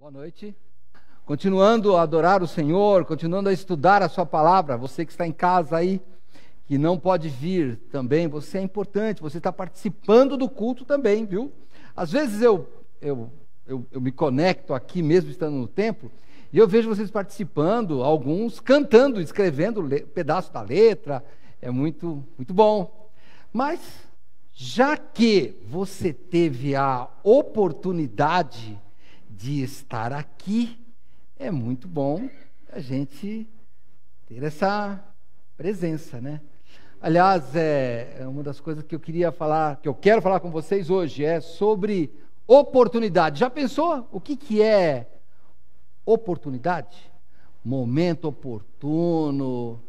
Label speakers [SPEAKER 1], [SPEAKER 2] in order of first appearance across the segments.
[SPEAKER 1] Boa noite. Continuando a adorar o Senhor, continuando a estudar a sua palavra, você que está em casa aí, que não pode vir também, você é importante, você está participando do culto também, viu? Às vezes eu me conecto aqui mesmo estando no templo, e eu vejo vocês participando, alguns cantando, escrevendo pedaço da letra, é muito, muito bom. Mas, já que você teve a oportunidade de estar aqui, é muito bom a gente ter essa presença, né? Aliás, é uma das coisas que eu queria falar, que eu quero falar com vocês hoje, é sobre oportunidade. Já pensou o que é oportunidade? Momento oportuno.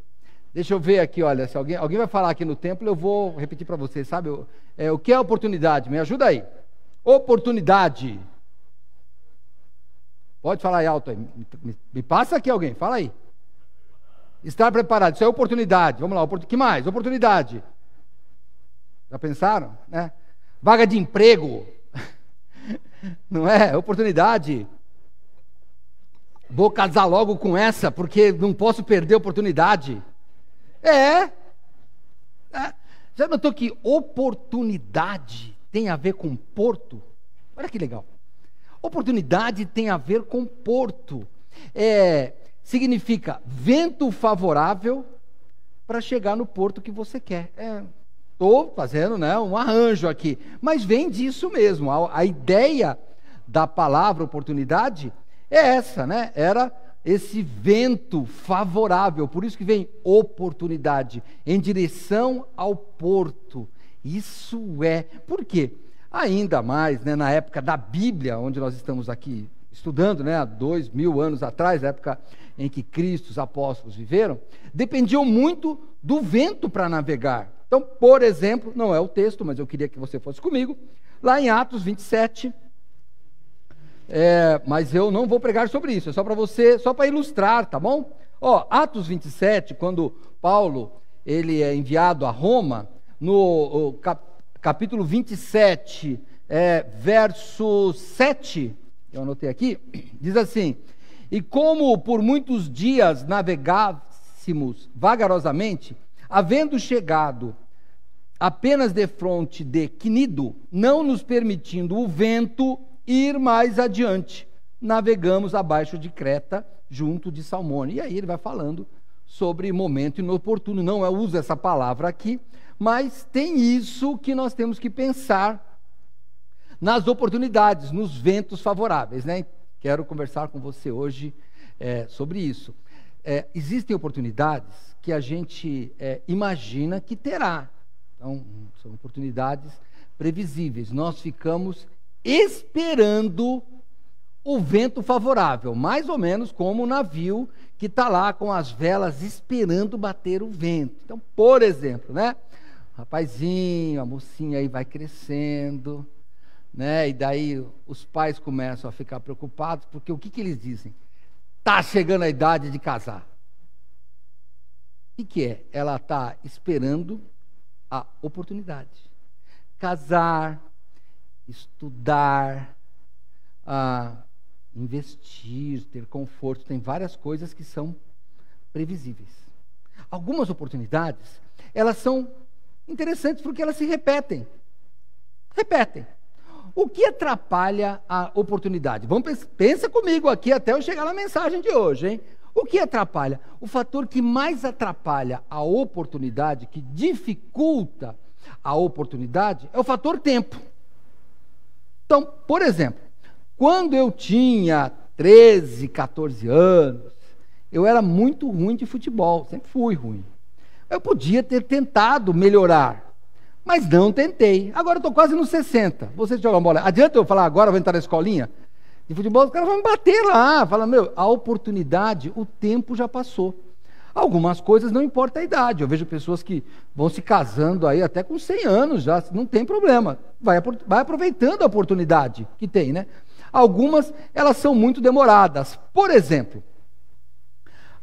[SPEAKER 1] Deixa eu ver aqui, olha, se alguém vai falar aqui no templo, eu vou repetir para vocês, sabe? O que é oportunidade? Me ajuda aí. Oportunidade. Pode falar aí alto aí. Me passa aqui alguém, fala aí. Estar preparado, isso é oportunidade. Vamos lá, que mais? Oportunidade. Já pensaram? Né? Vaga de emprego. Não é? Oportunidade. Vou casar logo com essa, porque não posso perder a oportunidade. Já notou que oportunidade tem a ver com porto? Olha que legal. Oportunidade tem a ver com porto. Significa vento favorável para chegar no porto que você quer. Estou fazendo, né, um arranjo aqui, mas vem disso mesmo. A ideia da palavra oportunidade é essa, né? Era esse vento favorável, por isso que vem oportunidade, em direção ao porto. Isso por quê? Ainda mais, né, na época da Bíblia, onde nós estamos aqui estudando, né, há 2000 anos atrás, a época em que Cristo, os apóstolos viveram, dependiam muito do vento para navegar. Então, por exemplo, não é o texto, mas eu queria que você fosse comigo, lá em Atos 27, mas eu não vou pregar sobre isso, é só para você, só para ilustrar, tá bom? Atos 27, quando Paulo ele é enviado a Roma, no capítulo 27, verso 7, eu anotei aqui, diz assim: e como por muitos dias navegássemos vagarosamente, havendo chegado apenas defronte de Quinido, não nos permitindo o vento ir mais adiante, navegamos abaixo de Creta, junto de Salmone. E aí ele vai falando sobre momento inoportuno, não uso essa palavra aqui, mas tem isso que nós temos que pensar nas oportunidades, nos ventos favoráveis, né? Quero conversar com você hoje sobre isso. Existem oportunidades que a gente imagina que terá, então são oportunidades previsíveis, nós ficamos esperando o vento favorável, mais ou menos como o navio que está lá com as velas esperando bater o vento. Então, por exemplo, né? O rapazinho, a mocinha aí vai crescendo, né? E daí os pais começam a ficar preocupados, porque o que eles dizem? Está chegando a idade de casar. O que é? Ela está esperando a oportunidade. Casar, estudar, investir, ter conforto, tem várias coisas que são previsíveis. Algumas oportunidades, elas são interessantes porque elas se repetem. O que atrapalha a oportunidade? Pensa comigo aqui até eu chegar na mensagem de hoje, hein? O que atrapalha? O fator que mais atrapalha a oportunidade, que dificulta a oportunidade, é o fator tempo. Então, por exemplo, quando eu tinha 13, 14 anos, eu era muito ruim de futebol, sempre fui ruim. Eu podia ter tentado melhorar, mas não tentei. Agora eu estou quase nos 60. Você joga uma bola. Adianta eu falar agora, eu vou entrar na escolinha de futebol, os caras vão me bater lá. Fala, a oportunidade, o tempo já passou. Algumas coisas não importa a idade. Eu vejo pessoas que vão se casando aí até com 100 anos já, não tem problema. Vai aproveitando a oportunidade que tem, né? Algumas, elas são muito demoradas. Por exemplo,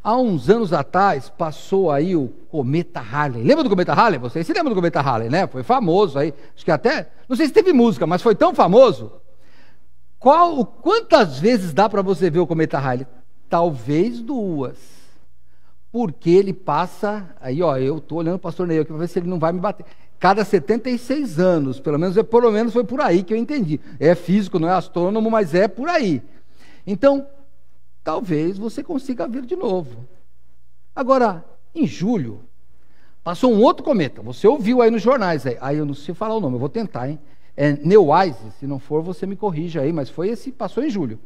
[SPEAKER 1] há uns anos atrás, passou aí o cometa Halley. Lembra do cometa Halley? Vocês se lembram do cometa Halley, né? Foi famoso aí. Acho que até, não sei se teve música, mas foi tão famoso. Quantas vezes dá para você ver o cometa Halley? Talvez 2. Porque ele passa, aí ó, eu estou olhando o pastor Ney aqui para ver se ele não vai me bater. Cada 76 anos, pelo menos foi por aí que eu entendi. É físico, não é astrônomo, mas é por aí. Então, talvez você consiga ver de novo. Agora, em julho, passou um outro cometa. Você ouviu aí nos jornais. Aí eu não sei falar o nome, eu vou tentar, hein? É Neowise, se não for você me corrija aí, mas foi esse, passou em julho.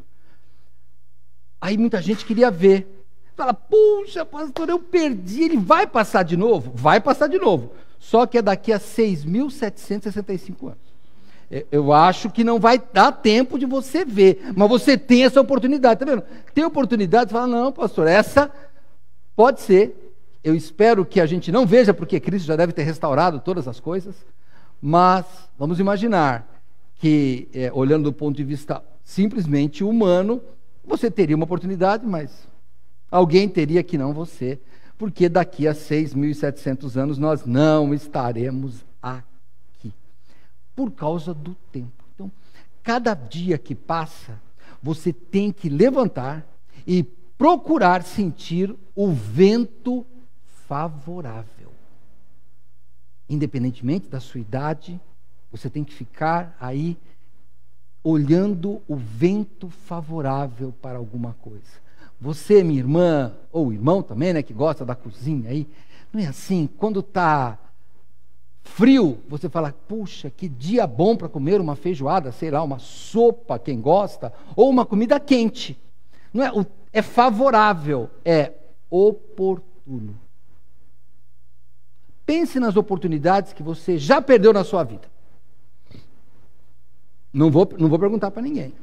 [SPEAKER 1] Aí muita gente queria ver. Fala, puxa, pastor, eu perdi, ele vai passar de novo? Vai passar de novo. Só que é daqui a 6.765 anos. Eu acho que não vai dar tempo de você ver, mas você tem essa oportunidade, tá vendo? Tem oportunidade de falar, não, pastor, essa pode ser. Eu espero que a gente não veja, porque Cristo já deve ter restaurado todas as coisas, mas vamos imaginar que, olhando do ponto de vista simplesmente humano, você teria uma oportunidade, mas alguém teria que não você, porque daqui a 6.700 anos nós não estaremos aqui, por causa do tempo. Então, cada dia que passa, você tem que levantar e procurar sentir o vento favorável. Independentemente da sua idade, você tem que ficar aí olhando o vento favorável para alguma coisa. Você, minha irmã, ou irmão também, né, que gosta da cozinha aí, não é assim? Quando está frio, você fala, puxa, que dia bom para comer uma feijoada, sei lá, uma sopa, quem gosta, ou uma comida quente. Não é, é favorável, é oportuno. Pense nas oportunidades que você já perdeu na sua vida. Não vou perguntar para ninguém.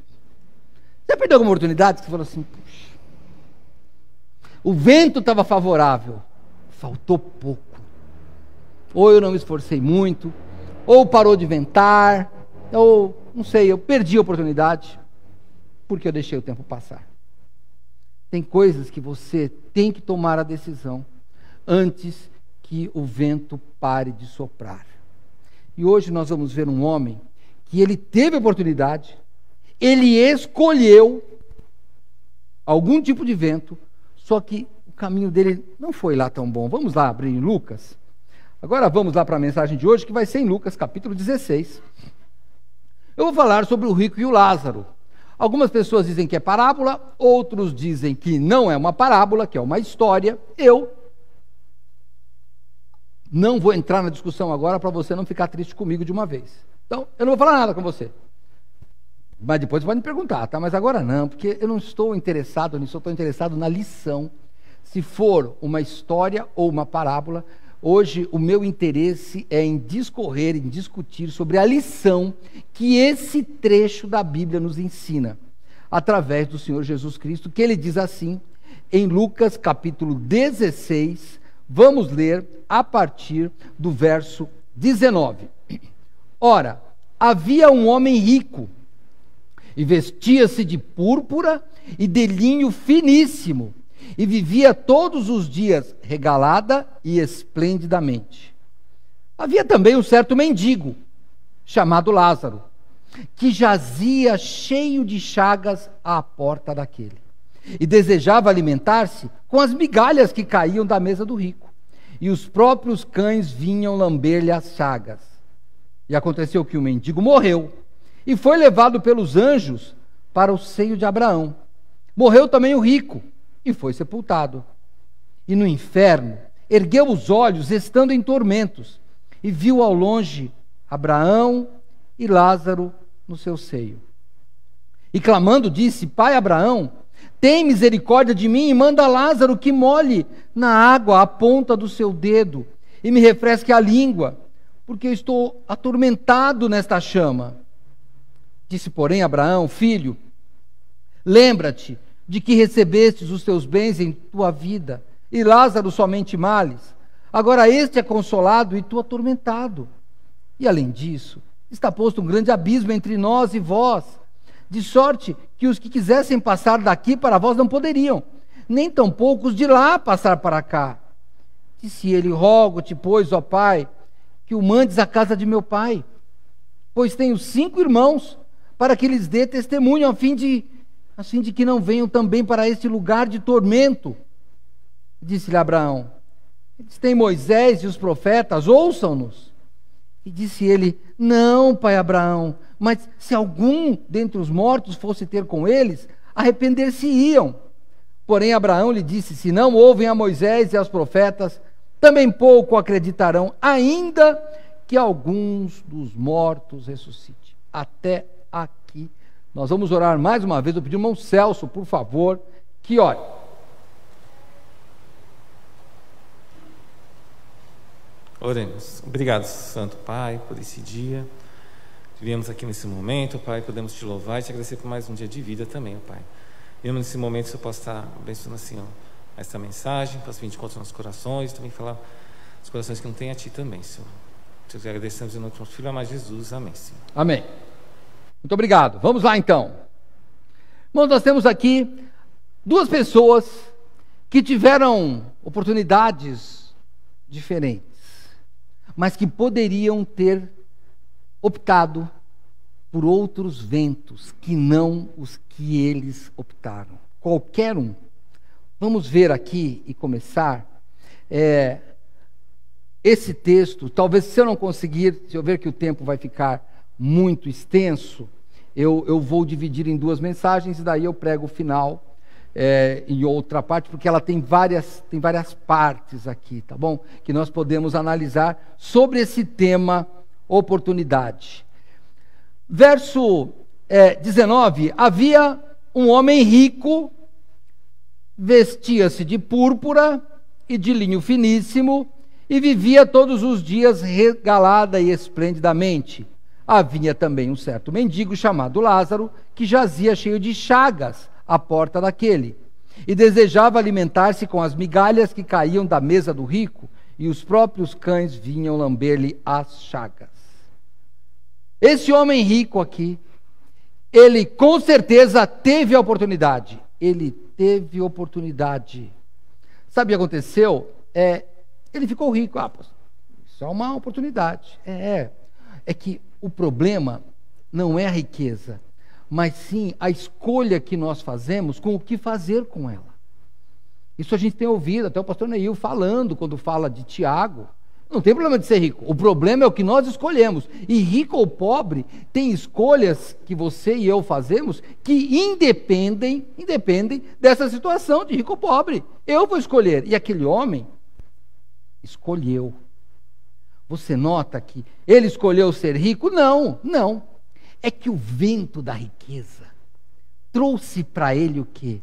[SPEAKER 1] Já perdeu alguma oportunidade que você falou assim, puxa, o vento estava favorável, faltou pouco. Ou eu não me esforcei muito, ou parou de ventar, ou, não sei, eu perdi a oportunidade, porque eu deixei o tempo passar. Tem coisas que você tem que tomar a decisão antes que o vento pare de soprar. E hoje nós vamos ver um homem que ele teve a oportunidade, ele escolheu algum tipo de vento, só que o caminho dele não foi lá tão bom. Vamos lá abrir em Lucas. Agora vamos lá para a mensagem de hoje, que vai ser em Lucas, capítulo 16. Eu vou falar sobre o rico e o Lázaro. Algumas pessoas dizem que é parábola, outros dizem que não é uma parábola, que é uma história. Eu não vou entrar na discussão agora para você não ficar triste comigo de uma vez. Então, eu não vou falar nada com você. Mas depois você pode me perguntar, tá? Mas agora não, porque eu não estou interessado nisso, eu estou interessado na lição. Se for uma história ou uma parábola, hoje o meu interesse é em discorrer, em discutir sobre a lição que esse trecho da Bíblia nos ensina, através do Senhor Jesus Cristo, que ele diz assim, em Lucas capítulo 16, vamos ler a partir do verso 19. Ora, havia um homem rico, e vestia-se de púrpura e de linho finíssimo, e vivia todos os dias regalada e esplendidamente. Havia também um certo mendigo, chamado Lázaro, que jazia cheio de chagas à porta daquele, e desejava alimentar-se com as migalhas que caíam da mesa do rico, e os próprios cães vinham lamber-lhe as chagas. E aconteceu que o mendigo morreu, e foi levado pelos anjos para o seio de Abraão. Morreu também o rico, e foi sepultado. E no inferno, ergueu os olhos, estando em tormentos, e viu ao longe Abraão e Lázaro no seu seio. E clamando disse, Pai Abraão, tem misericórdia de mim e manda Lázaro que molhe na água a ponta do seu dedo e me refresque a língua, porque eu estou atormentado nesta chama. Disse, porém, Abraão, filho, lembra-te de que recebestes os teus bens em tua vida, e Lázaro somente males. Agora este é consolado e tu atormentado. E além disso, está posto um grande abismo entre nós e vós, de sorte que os que quisessem passar daqui para vós não poderiam, nem tampouco os de lá passar para cá. Disse ele, rogo-te, pois, ó Pai, que o mandes à casa de meu pai, pois tenho 5 irmãos, para que lhes dê testemunho, a fim de que não venham também para este lugar de tormento. Disse-lhe Abraão: eles têm Moisés e os profetas, ouçam-nos. E disse ele: não, pai Abraão, mas se algum dentre os mortos fosse ter com eles, arrepender-se-iam. Porém Abraão lhe disse: se não ouvem a Moisés e aos profetas, também pouco acreditarão, ainda que alguns dos mortos ressuscite. Até aqui. Nós vamos orar mais uma vez. Eu pedi ao irmão Celso, por favor, que ore.
[SPEAKER 2] Oremos. Obrigado, Santo Pai, por esse dia. Viemos aqui nesse momento, Pai, podemos te louvar e te agradecer por mais um dia de vida também, Pai. Viemos nesse momento, se eu posso estar abençoando assim, essa mensagem, posso vir de encontro nos nossos corações, também falar dos corações que não têm a Ti também, Senhor. Te agradecemos em nome do nosso Filho amado Jesus. Amém, Senhor.
[SPEAKER 1] Amém. Muito obrigado. Vamos lá, então. Irmãos, nós temos aqui duas pessoas que tiveram oportunidades diferentes, mas que poderiam ter optado por outros ventos que não os que eles optaram. Qualquer um. Vamos ver aqui e começar esse texto. Talvez, se eu não conseguir, se eu ver que o tempo vai ficar muito extenso, eu vou dividir em duas mensagens, e daí eu prego o final em outra parte, porque ela tem várias partes aqui, tá bom? Que nós podemos analisar sobre esse tema, oportunidade. Verso 19: havia um homem rico, vestia-se de púrpura e de linho finíssimo, e vivia todos os dias regalada e esplendidamente. Havia também um certo mendigo chamado Lázaro, que jazia cheio de chagas à porta daquele, e desejava alimentar-se com as migalhas que caíam da mesa do rico, e os próprios cães vinham lamber-lhe as chagas. Esse homem rico aqui, ele com certeza teve a oportunidade. Ele teve oportunidade. Sabe o que aconteceu? Ele ficou rico. Isso é uma oportunidade. É que o problema não é a riqueza, mas sim a escolha que nós fazemos com o que fazer com ela. Isso a gente tem ouvido, até o pastor Neil falando, quando fala de Tiago. Não tem problema de ser rico, o problema é o que nós escolhemos. E rico ou pobre, tem escolhas que você e eu fazemos que independem dessa situação de rico ou pobre. Eu vou escolher, e aquele homem escolheu. Você nota que ele escolheu ser rico? Não. É que o vento da riqueza trouxe para ele o quê?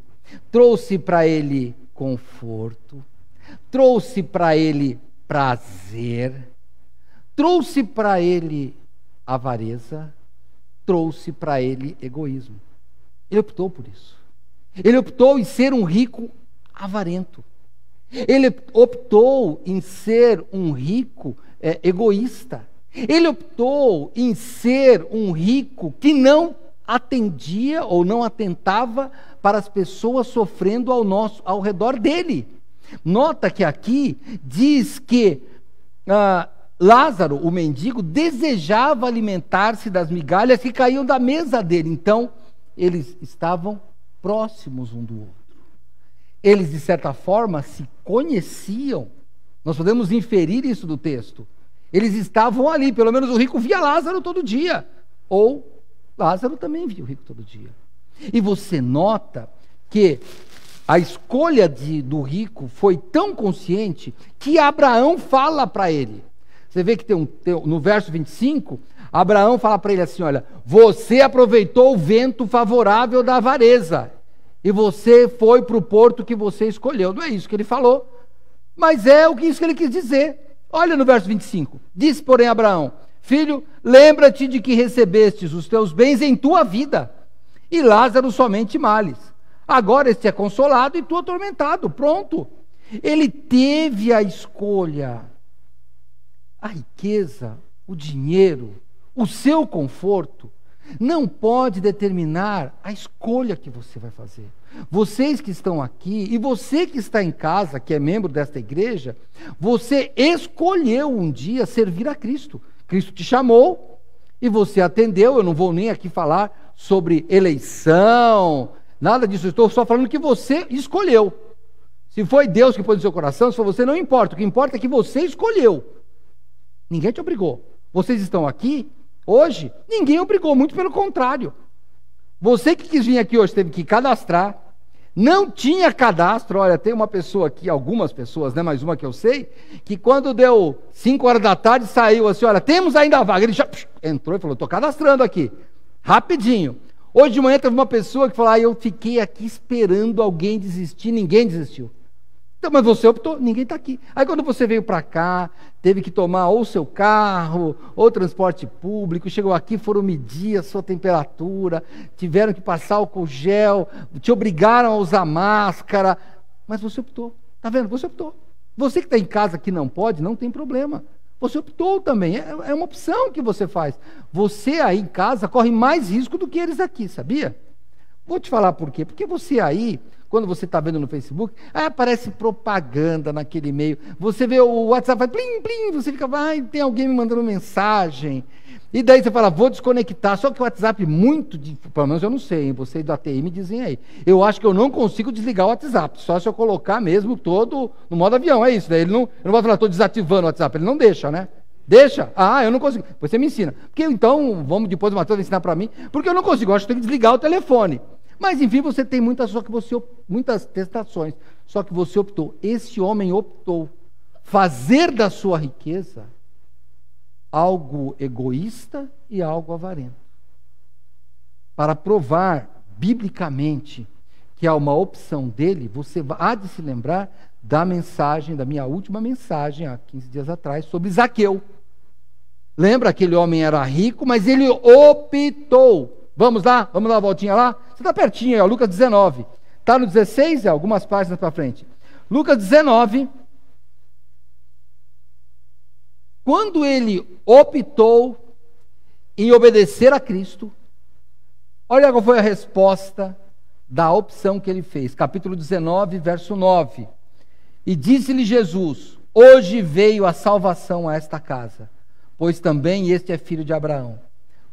[SPEAKER 1] Trouxe para ele conforto, trouxe para ele prazer, trouxe para ele avareza, trouxe para ele egoísmo. Ele optou por isso. Ele optou em ser um rico avarento. Ele optou em ser um rico egoísta. Ele optou em ser um rico que não atendia ou não atentava para as pessoas sofrendo ao redor dele. Nota que aqui diz que Lázaro, o mendigo, desejava alimentar-se das migalhas que caíam da mesa dele. Então, eles estavam próximos um do outro. Eles, de certa forma, se conheciam. Nós podemos inferir isso do texto. Eles estavam ali, pelo menos o rico via Lázaro todo dia. Ou Lázaro também via o rico todo dia. E você nota que a escolha do rico foi tão consciente que Abraão fala para ele. Você vê que no verso 25, Abraão fala para ele assim: olha, você aproveitou o vento favorável da avareza e você foi para o porto que você escolheu. Não é isso que ele falou, mas é isso que ele quis dizer. Olha no verso 25, disse porém Abraão: filho, lembra-te de que recebestes os teus bens em tua vida, e Lázaro somente males. Agora este é consolado e tu atormentado. Pronto. Ele teve a escolha. A riqueza, o dinheiro, o seu conforto não pode determinar a escolha que você vai fazer. Vocês que estão aqui e você que está em casa, que é membro desta igreja, você escolheu um dia servir a Cristo. Cristo te chamou e você atendeu. Eu não vou nem aqui falar sobre eleição, nada disso. Estou só falando que você escolheu. Se foi Deus que pôs no seu coração, se foi você, não importa. O que importa é que você escolheu. Ninguém te obrigou. Vocês estão aqui hoje, ninguém obrigou, muito pelo contrário. Você que quis vir aqui hoje teve que cadastrar. Não tinha cadastro. Olha, tem uma pessoa aqui, algumas pessoas, né, mais uma que eu sei, que quando deu 5 horas da tarde, saiu assim, olha, temos ainda a vaga. Ele já entrou e falou, estou cadastrando aqui, rapidinho. Hoje de manhã teve uma pessoa que falou, eu fiquei aqui esperando alguém desistir, ninguém desistiu. Então, mas você optou, ninguém está aqui. Aí quando você veio para cá, teve que tomar ou seu carro, ou transporte público, chegou aqui, foram medir a sua temperatura, tiveram que passar álcool gel, te obrigaram a usar máscara, mas você optou. Está vendo? Você optou. Você que está em casa que não pode, não tem problema. Você optou também, é uma opção que você faz. Você aí em casa corre mais risco do que eles aqui, sabia? Vou te falar por quê. Porque você aí, quando você está vendo no Facebook, aparece propaganda naquele meio. Você vê o WhatsApp, vai plim, plim, você fica, tem alguém me mandando mensagem. E daí você fala, vou desconectar. Só que o WhatsApp, pelo menos eu não sei, hein? Vocês da TI me dizem aí. Eu acho que eu não consigo desligar o WhatsApp, só se eu colocar mesmo todo no modo avião, é isso. Né? Eu não vou falar, estou desativando o WhatsApp, ele não deixa, né? Deixa? Eu não consigo. Você me ensina. Porque então, depois o Matheus vai ensinar para mim, porque eu não consigo, eu acho que tem que desligar o telefone. Mas enfim, você tem muitas tentações, só que você optou. Esse homem optou fazer da sua riqueza algo egoísta e algo avarento, para provar biblicamente que há uma opção dele. Você há de se lembrar da minha última mensagem, há 15 dias atrás, sobre Zaqueu. Lembra? Aquele homem era rico, mas ele optou. Vamos lá uma voltinha lá? Você está pertinho aí, Lucas 19. Está no 16, algumas páginas para frente. Lucas 19. Quando ele optou em obedecer a Cristo, olha qual foi a resposta da opção que ele fez. Capítulo 19, verso 9. E disse-lhe Jesus, hoje veio a salvação a esta casa, pois também este é filho de Abraão.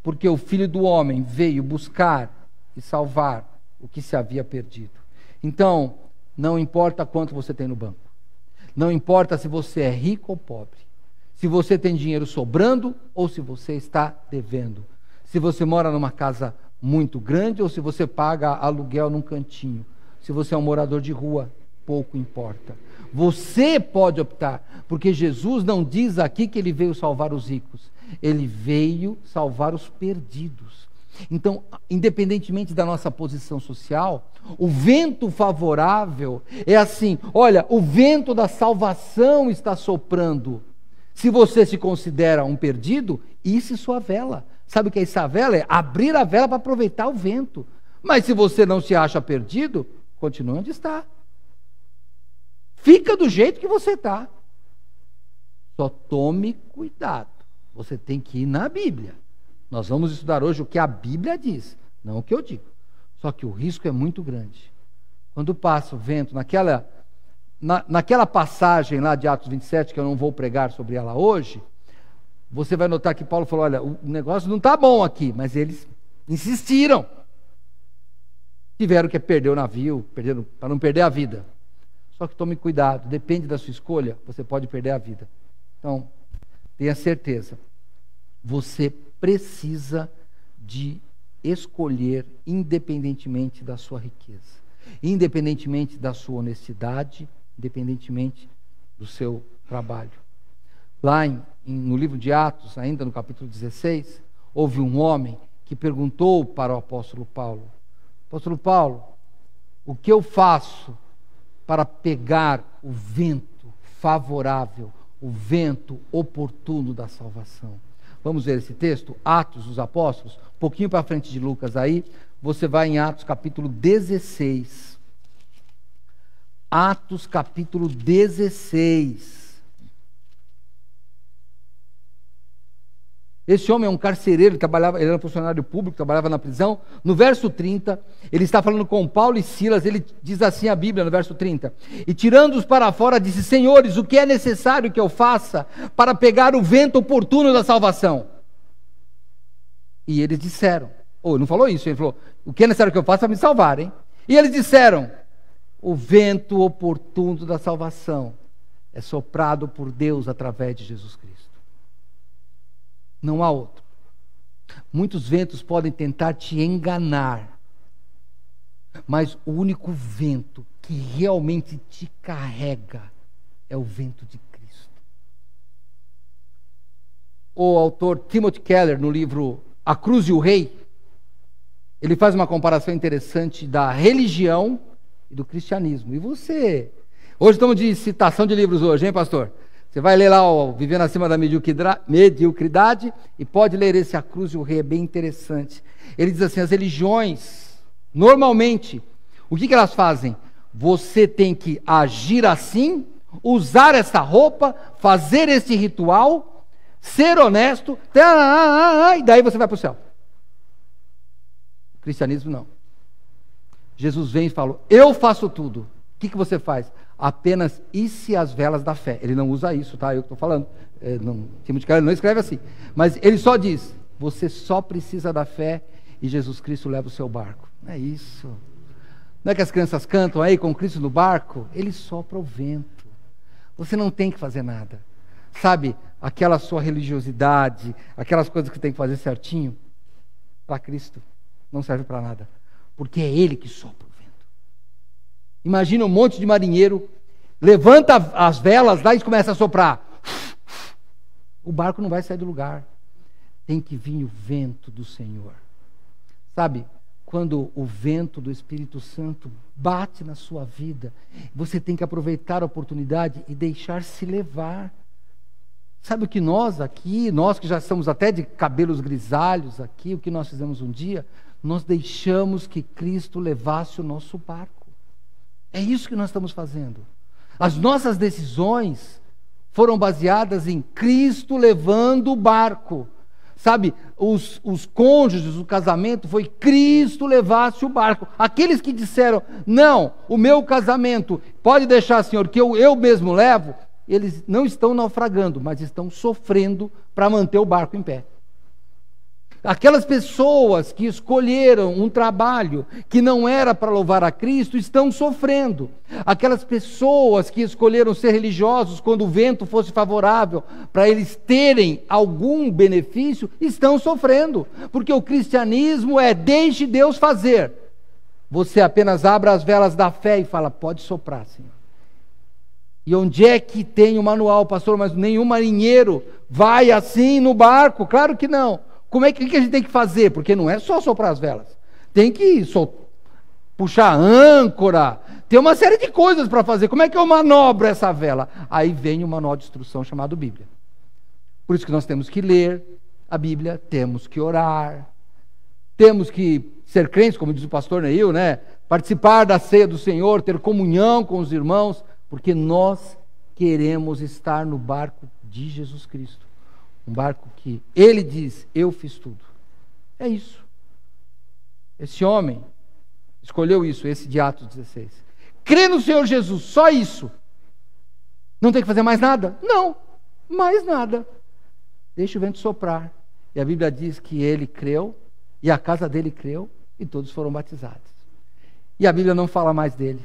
[SPEAKER 1] Porque o Filho do Homem veio buscar e salvar o que se havia perdido. Então, não importa quanto você tem no banco. Não importa se você é rico ou pobre. Se você tem dinheiro sobrando ou se você está devendo. Se você mora numa casa muito grande ou se você paga aluguel num cantinho. Se você é um morador de rua, pouco importa. Você pode optar, porque Jesus não diz aqui que ele veio salvar os ricos. Ele veio salvar os perdidos. Então, independentemente da nossa posição social, o vento favorável é assim, olha, o vento da salvação está soprando. Se você se considera um perdido, isse sua vela. Sabe o que é essa vela? É abrir a vela para aproveitar o vento. Mas se você não se acha perdido, continue onde está. Fica do jeito que você está. Só tome cuidado. Você tem que ir na Bíblia. Nós vamos estudar hoje o que a Bíblia diz, não o que eu digo. Só que o risco é muito grande. Quando passa o vento, naquela passagem lá de Atos 27, que eu não vou pregar sobre ela hoje, você vai notar que Paulo falou, olha, o negócio não está bom aqui, mas eles insistiram. Tiveram que perder o navio, para não perder a vida. Só que tome cuidado, depende da sua escolha, você pode perder a vida. Então, tenha certeza, você precisa de escolher independentemente da sua riqueza, independentemente da sua honestidade, independentemente do seu trabalho. Lá no livro de Atos, ainda no capítulo 16, houve um homem que perguntou para o apóstolo Paulo, apóstolo Paulo, o que eu faço para pegar o vento favorável, o vento oportuno da salvação? Vamos ver esse texto, Atos dos Apóstolos, um pouquinho para frente de Lucas aí, você vai em Atos capítulo 16. Atos capítulo 16. Esse homem é um carcereiro, ele era funcionário público, trabalhava na prisão. No verso 30, ele está falando com Paulo e Silas, ele diz assim a Bíblia no verso 30. E tirando-os para fora, disse, senhores, o que é necessário que eu faça para pegar o vento oportuno da salvação? E eles disseram, Ou não falou isso, ele falou, o que é necessário que eu faça para me salvar, hein? E eles disseram, o vento oportuno da salvação é soprado por Deus através de Jesus Cristo. Não há outro. Muitos ventos podem tentar te enganar, mas o único vento que realmente te carrega é o vento de Cristo. O autor Timothy Keller, no livro A Cruz e o Rei, ele faz uma comparação interessante da religião e do cristianismo. E você... Hoje estamos de citação de livros hoje, hein, pastor? Você vai ler lá o Vivendo Acima da Mediocridade e pode ler esse A Cruz e o Rei, é bem interessante. Ele diz assim, as religiões, normalmente, o que elas fazem? Você tem que agir assim, usar essa roupa, fazer esse ritual, ser honesto, e daí você vai para o céu. O cristianismo não. Jesus vem e fala, eu faço tudo. O que você faz? Apenas isse as velas da fé. Ele não usa isso, tá? Eu que estou falando. Timothy Keller não escreve assim. Mas ele só diz, você só precisa da fé e Jesus Cristo leva o seu barco. Não é isso. Não é que as crianças cantam aí com Cristo no barco? Ele sopra o vento. Você não tem que fazer nada. Sabe, aquela sua religiosidade, aquelas coisas que tem que fazer certinho, para Cristo não serve para nada. Porque é Ele que sopra o vento. Imagina um monte de marinheiro, levanta as velas lá e começa a soprar. O barco não vai sair do lugar. Tem que vir o vento do Senhor. Sabe, quando o vento do Espírito Santo bate na sua vida, você tem que aproveitar a oportunidade e deixar-se levar. Sabe o que nós aqui, nós que já estamos até de cabelos grisalhos aqui, o que nós fizemos um dia? Nós deixamos que Cristo levasse o nosso barco. É isso que nós estamos fazendo. As nossas decisões foram baseadas em Cristo levando o barco. Sabe, os cônjuges, o casamento foi Cristo levasse o barco. Aqueles que disseram, não, o meu casamento pode deixar, Senhor, que eu mesmo levo, eles não estão naufragando, mas estão sofrendo para manter o barco em pé. Aquelas pessoas que escolheram um trabalho que não era para louvar a Cristo, estão sofrendo. Aquelas pessoas que escolheram ser religiosos quando o vento fosse favorável, para eles terem algum benefício, estão sofrendo. Porque o cristianismo é deixe Deus fazer. Você apenas abre as velas da fé e fala, pode soprar, Senhor. E onde é que tem o manual, pastor? Mas nenhum marinheiro vai assim no barco. Claro que não. Como é que a gente tem que fazer? Porque não é só soprar as velas. Tem que puxar a âncora. Tem uma série de coisas para fazer. Como é que eu manobro essa vela? Aí vem o manual de instrução chamado Bíblia. Por isso que nós temos que ler a Bíblia, temos que orar, temos que ser crentes, como diz o pastor Neil, né? Participar da ceia do Senhor, ter comunhão com os irmãos, porque nós queremos estar no barco de Jesus Cristo. Um barco que ele diz, eu fiz tudo. É isso. Esse homem escolheu isso, esse de Atos 16. Crê no Senhor Jesus, só isso. Não tem que fazer mais nada? Não, mais nada. Deixa o vento soprar. E a Bíblia diz que ele creu, e a casa dele creu, e todos foram batizados. E a Bíblia não fala mais dele.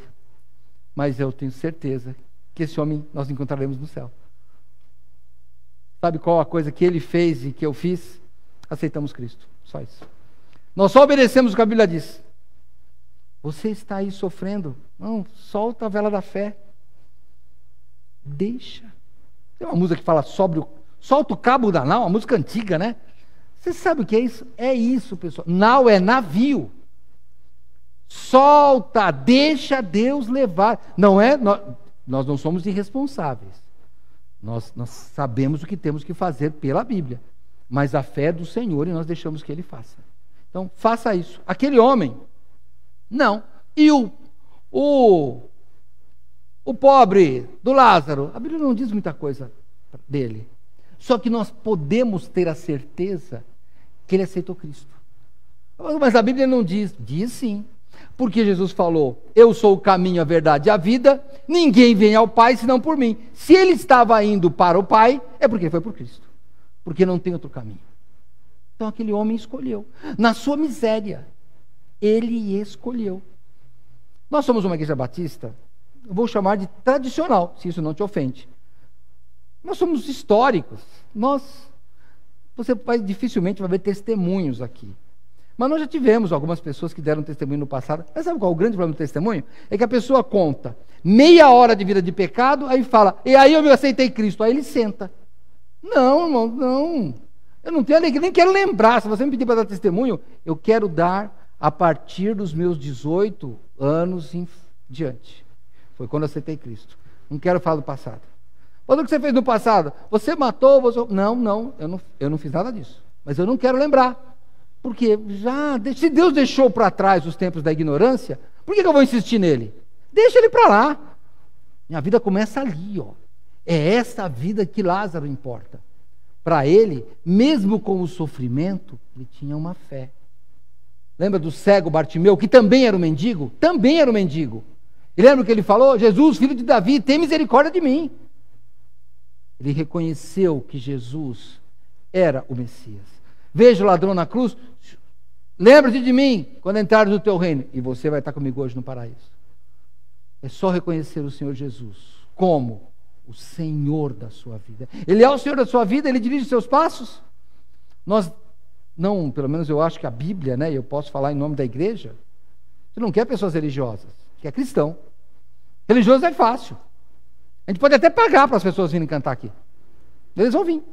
[SPEAKER 1] Mas eu tenho certeza que esse homem nós encontraremos no céu. Sabe qual a coisa que ele fez e que eu fiz? Aceitamos Cristo, só isso. Nós só obedecemos o que a Bíblia diz. Você está aí sofrendo? Não, solta a vela da fé. Deixa. Tem uma música que fala solta o cabo da nau, uma música antiga, né? Você sabe o que é isso? É isso, pessoal. Nau é navio. Solta, deixa Deus levar. Não é, nós não somos irresponsáveis. Nós sabemos o que temos que fazer pela Bíblia. Mas a fé é do Senhor e nós deixamos que Ele faça. Então, faça isso. Aquele homem, não. E o pobre do Lázaro, a Bíblia não diz muita coisa dele. Só que nós podemos ter a certeza que ele aceitou Cristo. Mas a Bíblia não diz. Diz sim. Porque Jesus falou, eu sou o caminho, a verdade e a vida, ninguém vem ao Pai senão por mim. Se ele estava indo para o Pai, é porque ele foi por Cristo. Porque não tem outro caminho. Então aquele homem escolheu. Na sua miséria, ele escolheu. Nós somos uma igreja batista, eu vou chamar de tradicional, se isso não te ofende. Nós somos históricos. Você dificilmente vai ver testemunhos aqui. Mas nós já tivemos algumas pessoas que deram testemunho no passado. Mas sabe qual é o grande problema do testemunho? É que a pessoa conta meia hora de vida de pecado, aí fala, e aí eu aceitei Cristo. Aí ele senta. Não, irmão, não. Eu não tenho alegria, nem quero lembrar. Se você me pedir para dar testemunho, eu quero dar a partir dos meus 18 anos em diante. Foi quando eu aceitei Cristo. Não quero falar do passado. Mas o que você fez no passado? Você matou? Não, eu não fiz nada disso. Mas eu não quero lembrar. Porque se Deus deixou para trás os tempos da ignorância, por que eu vou insistir nele? Deixa ele para lá. Minha vida começa ali, ó. É essa vida que Lázaro importa. Para ele, mesmo com o sofrimento, ele tinha uma fé. Lembra do cego Bartimeu, que também era um mendigo? Também era um mendigo. E lembra o que ele falou? Jesus, filho de Davi, tem misericórdia de mim. Ele reconheceu que Jesus era o Messias. Veja o ladrão na cruz. Lembra-te de mim quando entrares no teu reino. E você vai estar comigo hoje no paraíso. É só reconhecer o Senhor Jesus como o Senhor da sua vida. Ele é o Senhor da sua vida, Ele dirige os seus passos. Pelo menos eu acho que a Bíblia, né, eu posso falar em nome da igreja, você não quer pessoas religiosas, quer cristão. Religioso é fácil. A gente pode até pagar para as pessoas virem cantar aqui. Eles vão vir.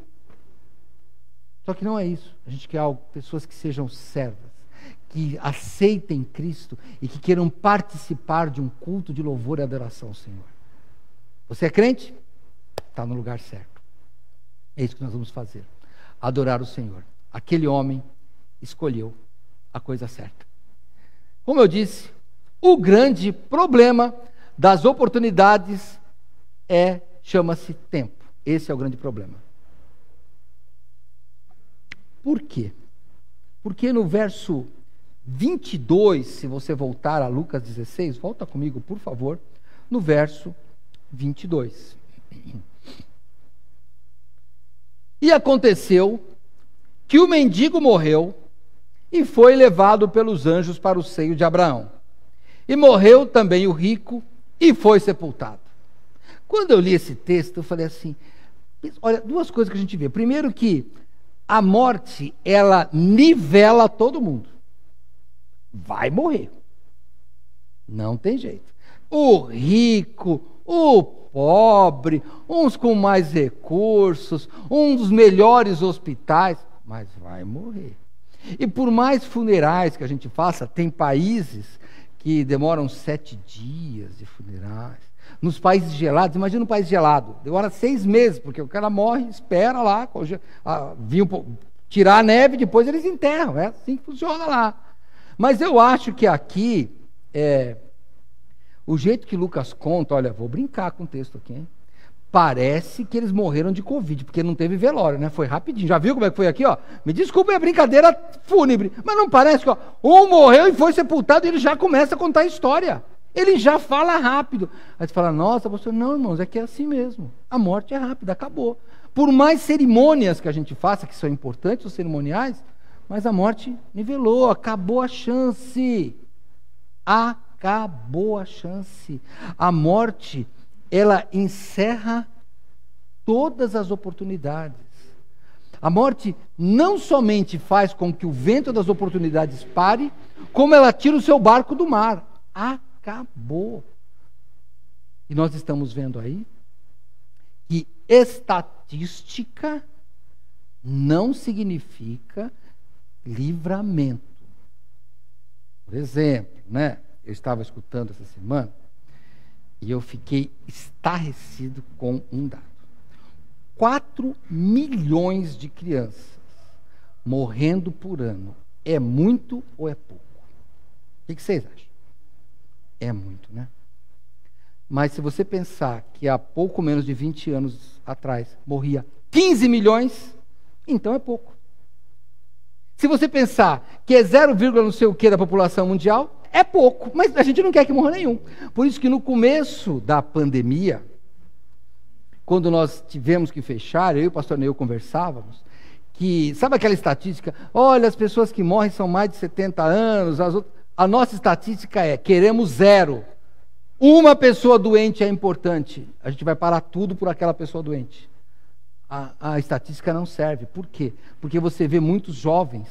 [SPEAKER 1] Só que não é isso. A gente quer pessoas que sejam servas, que aceitem Cristo e que queiram participar de um culto de louvor e adoração ao Senhor. Você é crente? Está no lugar certo. É isso que nós vamos fazer. Adorar o Senhor. Aquele homem escolheu a coisa certa. Como eu disse, o grande problema das oportunidades chama-se tempo. Esse é o grande problema. Por quê? Porque no verso 22, se você voltar a Lucas 16, volta comigo, por favor, no verso 22. E aconteceu que o mendigo morreu e foi levado pelos anjos para o seio de Abraão. E morreu também o rico e foi sepultado. Quando eu li esse texto, eu falei assim, olha, duas coisas que a gente vê. Primeiro que a morte, ela nivela todo mundo. Vai morrer. Não tem jeito. O rico, o pobre, uns com mais recursos, dos melhores hospitais, mas vai morrer. E por mais funerais que a gente faça, tem países que demoram 7 dias de funerais. Nos países gelados, imagina um país gelado, demora 6 meses, porque o cara morre, espera lá, tirar a neve, depois eles enterram, é assim que funciona lá. Mas eu acho que aqui, o jeito que Lucas conta, olha, vou brincar com o texto aqui, hein? Parece que eles morreram de Covid, porque não teve velório, né? Foi rapidinho. Já viu como é que foi aqui, ó? Me desculpe a brincadeira fúnebre, mas não parece que, ó, um morreu e foi sepultado e ele já começa a contar a história. Ele já fala rápido. Aí você fala, nossa, pastor, não, irmãos, é que é assim mesmo. A morte é rápida, acabou. Por mais cerimônias que a gente faça, que são importantes, os cerimoniais, mas a morte nivelou, acabou a chance. Acabou a chance. A morte, ela encerra todas as oportunidades. A morte não somente faz com que o vento das oportunidades pare, como ela tira o seu barco do mar. Acabou. E nós estamos vendo aí que estatística não significa livramento. Por exemplo, né? Eu estava escutando essa semana e eu fiquei estarrecido com um dado. 4 milhões de crianças morrendo por ano. É muito ou é pouco? O que vocês acham? É muito, né? Mas se você pensar que há pouco menos de 20 anos atrás morria 15 milhões, então é pouco. Se você pensar que é 0, não sei o que da população mundial, é pouco, mas a gente não quer que morra nenhum. Por isso que no começo da pandemia, quando nós tivemos que fechar, eu e o pastor Neil conversávamos, que, sabe aquela estatística? Olha, as pessoas que morrem são mais de 70 anos, a nossa estatística é, queremos 0. Uma pessoa doente é importante, a gente vai parar tudo por aquela pessoa doente. A estatística não serve. Por quê? Porque você vê muitos jovens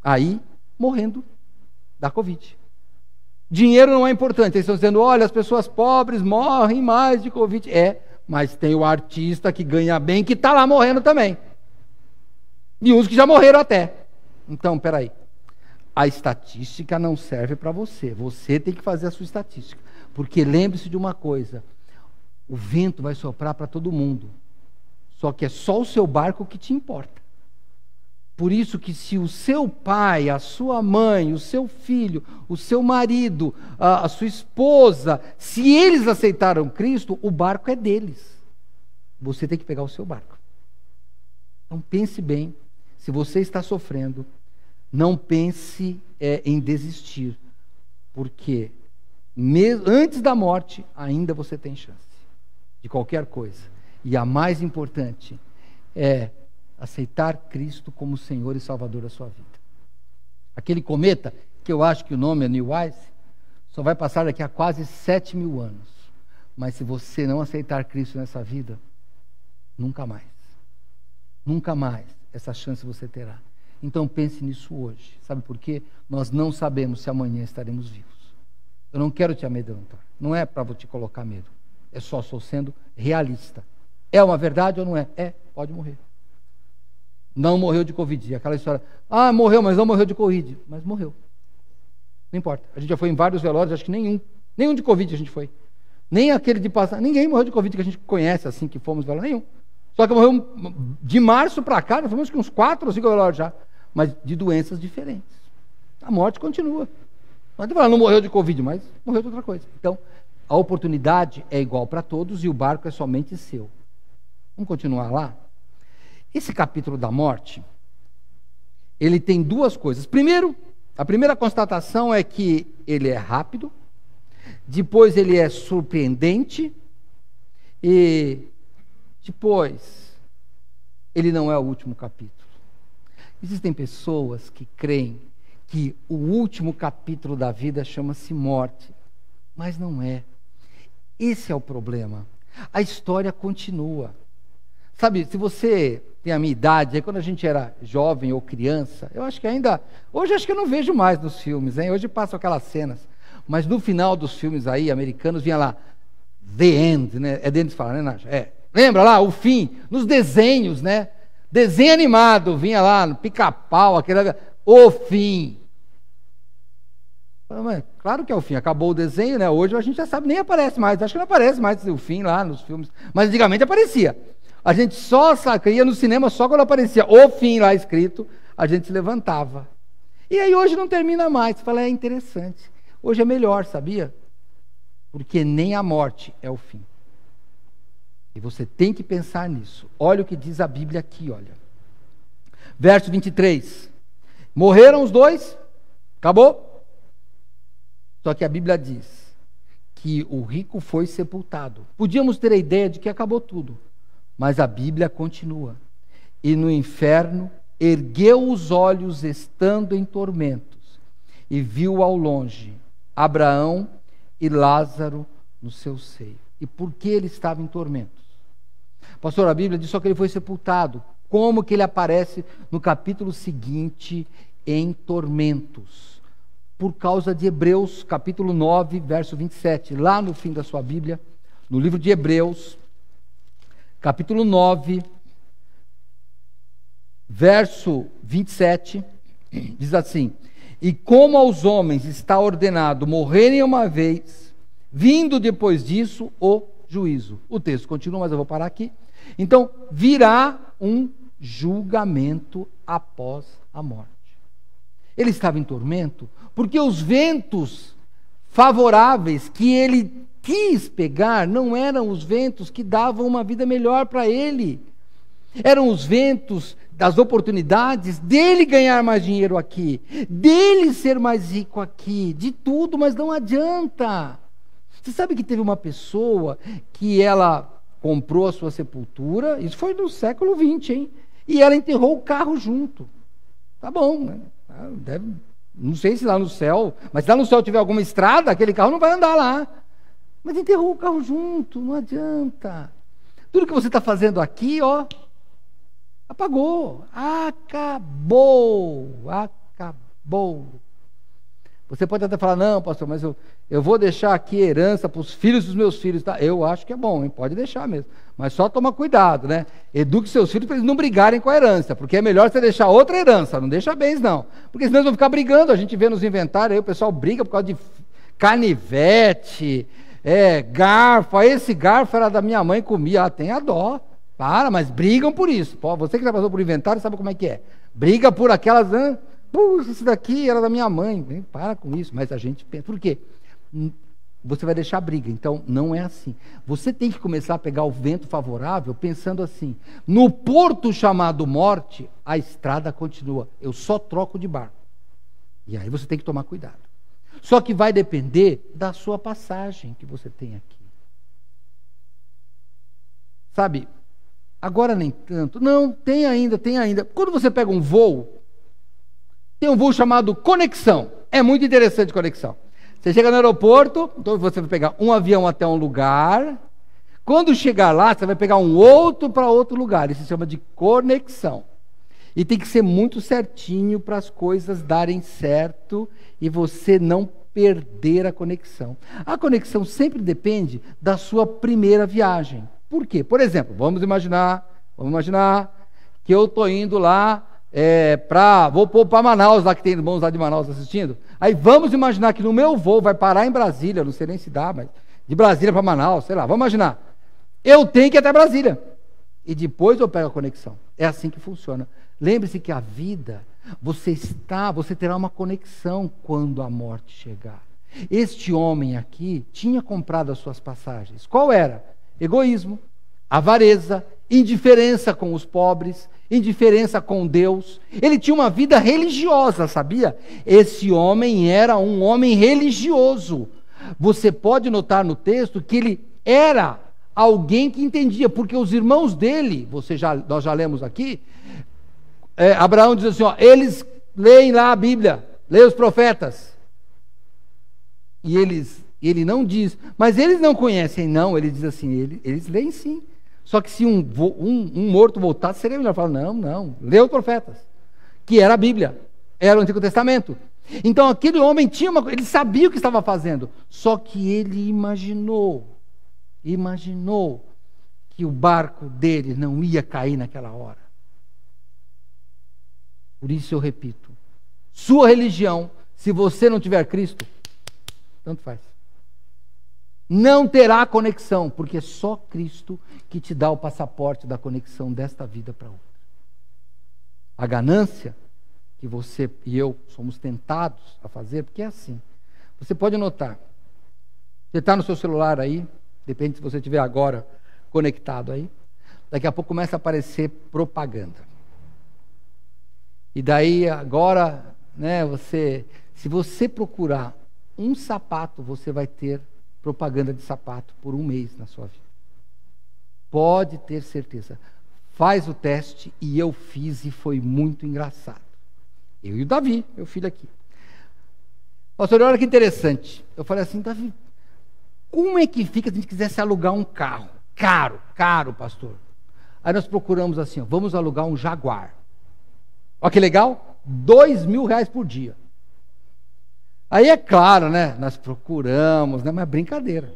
[SPEAKER 1] aí morrendo da Covid. Dinheiro não é importante. Eles estão dizendo, olha, as pessoas pobres morrem mais de Covid. Mas tem o artista que ganha bem, que está lá morrendo também. E uns que já morreram até. Então, peraí. A estatística não serve para você. Você tem que fazer a sua estatística. Porque lembre-se de uma coisa. O vento vai soprar para todo mundo. Só que é só o seu barco que te importa. Por isso que se o seu pai, a sua mãe, o seu filho, o seu marido, a sua esposa, se eles aceitaram Cristo, o barco é deles. Você tem que pegar o seu barco. Então pense bem, se você está sofrendo, não pense em desistir, porque antes da morte ainda você tem chance de qualquer coisa. E a mais importante é aceitar Cristo como Senhor e Salvador da sua vida. Aquele cometa, que eu acho que o nome é Neowise, só vai passar daqui a quase 7.000 anos. Mas se você não aceitar Cristo nessa vida, nunca mais essa chance você terá. Então pense nisso hoje. Sabe por quê? Nós não sabemos se amanhã estaremos vivos. Eu não quero te amedrontar. Não é para te colocar medo. É só estou sendo realista. É uma verdade ou não é? Pode morrer. Não morreu de Covid. Aquela história, morreu, mas não morreu de Covid. Mas morreu. Não importa. A gente já foi em vários velórios, acho que nenhum de Covid a gente foi. Nem aquele de passar. Ninguém morreu de Covid que a gente conhece assim, que fomos velórios. Nenhum. Só que morreu de março para cá, nós fomos uns 4 ou 5 velórios já. Mas de doenças diferentes. A morte continua. Não falar, não morreu de Covid, mas morreu de outra coisa. Então, a oportunidade é igual para todos e o barco é somente seu. Vamos continuar lá? Esse capítulo da morte, ele tem 2 coisas. Primeiro, a primeira constatação é que ele é rápido, depois ele é surpreendente e depois ele não é o último capítulo. Existem pessoas que creem que o último capítulo da vida chama-se morte, mas não é. Esse é o problema. A história continua. Sabe, se você tem a minha idade, aí quando a gente era jovem ou criança, eu acho que ainda... Hoje acho que eu não vejo mais nos filmes, hein? Hoje passam aquelas cenas. Mas no final dos filmes aí, americanos, vinha lá, The End, né? É deles que falam, né, Nádia? Lembra lá, o fim, nos desenhos, né? Desenho animado, vinha lá, no Pica-Pau, o fim. Mas, claro que é o fim, acabou o desenho, né? Hoje a gente já sabe, nem aparece mais, acho que não aparece mais o fim lá nos filmes. Mas antigamente aparecia. A gente só ia no cinema só quando aparecia o fim lá escrito, a gente se levantava. E aí hoje não termina mais. Você fala, é interessante. Hoje é melhor, sabia? Porque nem a morte é o fim. E você tem que pensar nisso. Olha o que diz a Bíblia aqui, olha. Verso 23. Morreram os 2, acabou. Só que a Bíblia diz que o rico foi sepultado. Podíamos ter a ideia de que acabou tudo. Mas a Bíblia continua. E no inferno ergueu os olhos estando em tormentos e viu ao longe Abraão e Lázaro no seu seio. E por que ele estava em tormentos? Pastor, a Bíblia diz só que ele foi sepultado. Como que ele aparece no capítulo seguinte em tormentos? Por causa de Hebreus, capítulo 9, verso 27. Lá no fim da sua Bíblia, no livro de Hebreus, capítulo 9, verso 27, diz assim: e como aos homens está ordenado morrerem uma vez, vindo depois disso o juízo. O texto continua, mas eu vou parar aqui. Então, virá um julgamento após a morte. Ele estava em tormento porque os ventos favoráveis que ele quis pegar não eram os ventos que davam uma vida melhor para ele. Eram os ventos das oportunidades dele ganhar mais dinheiro aqui, dele ser mais rico aqui, de tudo, mas não adianta. Você sabe que teve uma pessoa que ela comprou a sua sepultura, isso foi no século XX, hein? E ela enterrou o carro junto. Tá bom, né? Não sei se lá no céu, mas se lá no céu tiver alguma estrada, aquele carro não vai andar lá. Mas enterrou o carro junto, não adianta. Tudo que você está fazendo aqui, ó, apagou, acabou. Você pode até falar, não, pastor, mas eu vou deixar aqui herança para os filhos dos meus filhos. Tá? Eu acho que é bom, hein? Pode deixar mesmo. Mas só toma cuidado, né? Eduque seus filhos para eles não brigarem com a herança, porque é melhor você deixar outra herança, não deixa bens não. Porque senão eles vão ficar brigando, a gente vê nos inventários, aí o pessoal briga por causa de canivete, garfo. Esse garfo era da minha mãe, comia, tenha dó. Mas brigam por isso. Pô, você que já passou por inventário sabe como é que é. Briga por aquelas... Puxa, isso daqui era da minha mãe. Para com isso. Mas a gente pensa. Por quê? Você vai deixar briga. Então, não é assim. Você tem que começar a pegar o vento favorável pensando assim. No porto chamado morte, a estrada continua. Eu só troco de barco. E aí você tem que tomar cuidado. Só que vai depender da sua passagem que você tem aqui. Sabe? Agora nem tanto. Não, tem ainda. Quando você pega um voo, tem um voo chamado conexão. É muito interessante conexão. Você chega no aeroporto, então você vai pegar um avião até um lugar. Quando chegar lá, você vai pegar um outro para outro lugar. Isso se chama de conexão. E tem que ser muito certinho para as coisas darem certo e você não perder a conexão. A conexão sempre depende da sua primeira viagem. Por quê? Por exemplo, vamos imaginar que eu estou indo lá vou para Manaus, lá que tem irmãos lá de Manaus assistindo. Aí vamos imaginar que no meu voo vai parar em Brasília, não sei nem se dá, mas de Brasília para Manaus, sei lá, vamos imaginar. Eu tenho que ir até Brasília. E depois eu pego a conexão. É assim que funciona. Lembre-se que a vida, você terá uma conexão quando a morte chegar. Este homem aqui tinha comprado as suas passagens. Qual era? Egoísmo, avareza, indiferença com os pobres, indiferença com Deus. Ele tinha uma vida religiosa, sabia? Esse homem era um homem religioso. Você pode notar no texto que ele era alguém que entendia, porque os irmãos dele, nós já lemos aqui, Abraão diz assim, eles leem lá a Bíblia, leem os profetas. E ele não diz, mas eles não conhecem, não. Ele diz assim, eles leem sim. Só que se um morto voltasse, seria melhor falar, não, lê os profetas, que era a Bíblia, era o Antigo Testamento. Então aquele homem ele sabia o que estava fazendo, só que ele imaginou que o barco dele não ia cair naquela hora. Por isso eu repito, sua religião, se você não tiver Cristo, tanto faz. Não terá conexão, porque é só Cristo que te dá o passaporte da conexão desta vida para outra. A ganância que você e eu somos tentados a fazer, porque é assim. Você pode notar, você está no seu celular aí, depende se você estiver agora conectado aí, daqui a pouco começa a aparecer propaganda. E daí agora, se você procurar um sapato, você vai ter propaganda de sapato por um mês na sua vida. Pode ter certeza. Faz o teste, e eu fiz, e foi muito engraçado. Eu e o Davi, meu filho aqui. Pastor, olha que interessante. Eu falei assim, Davi, como é que fica se a gente quisesse alugar um carro? Caro, pastor. Aí nós procuramos assim, vamos alugar um Jaguar. Olha que legal, R$2.000 por dia. Aí é claro, nós procuramos, mas é brincadeira.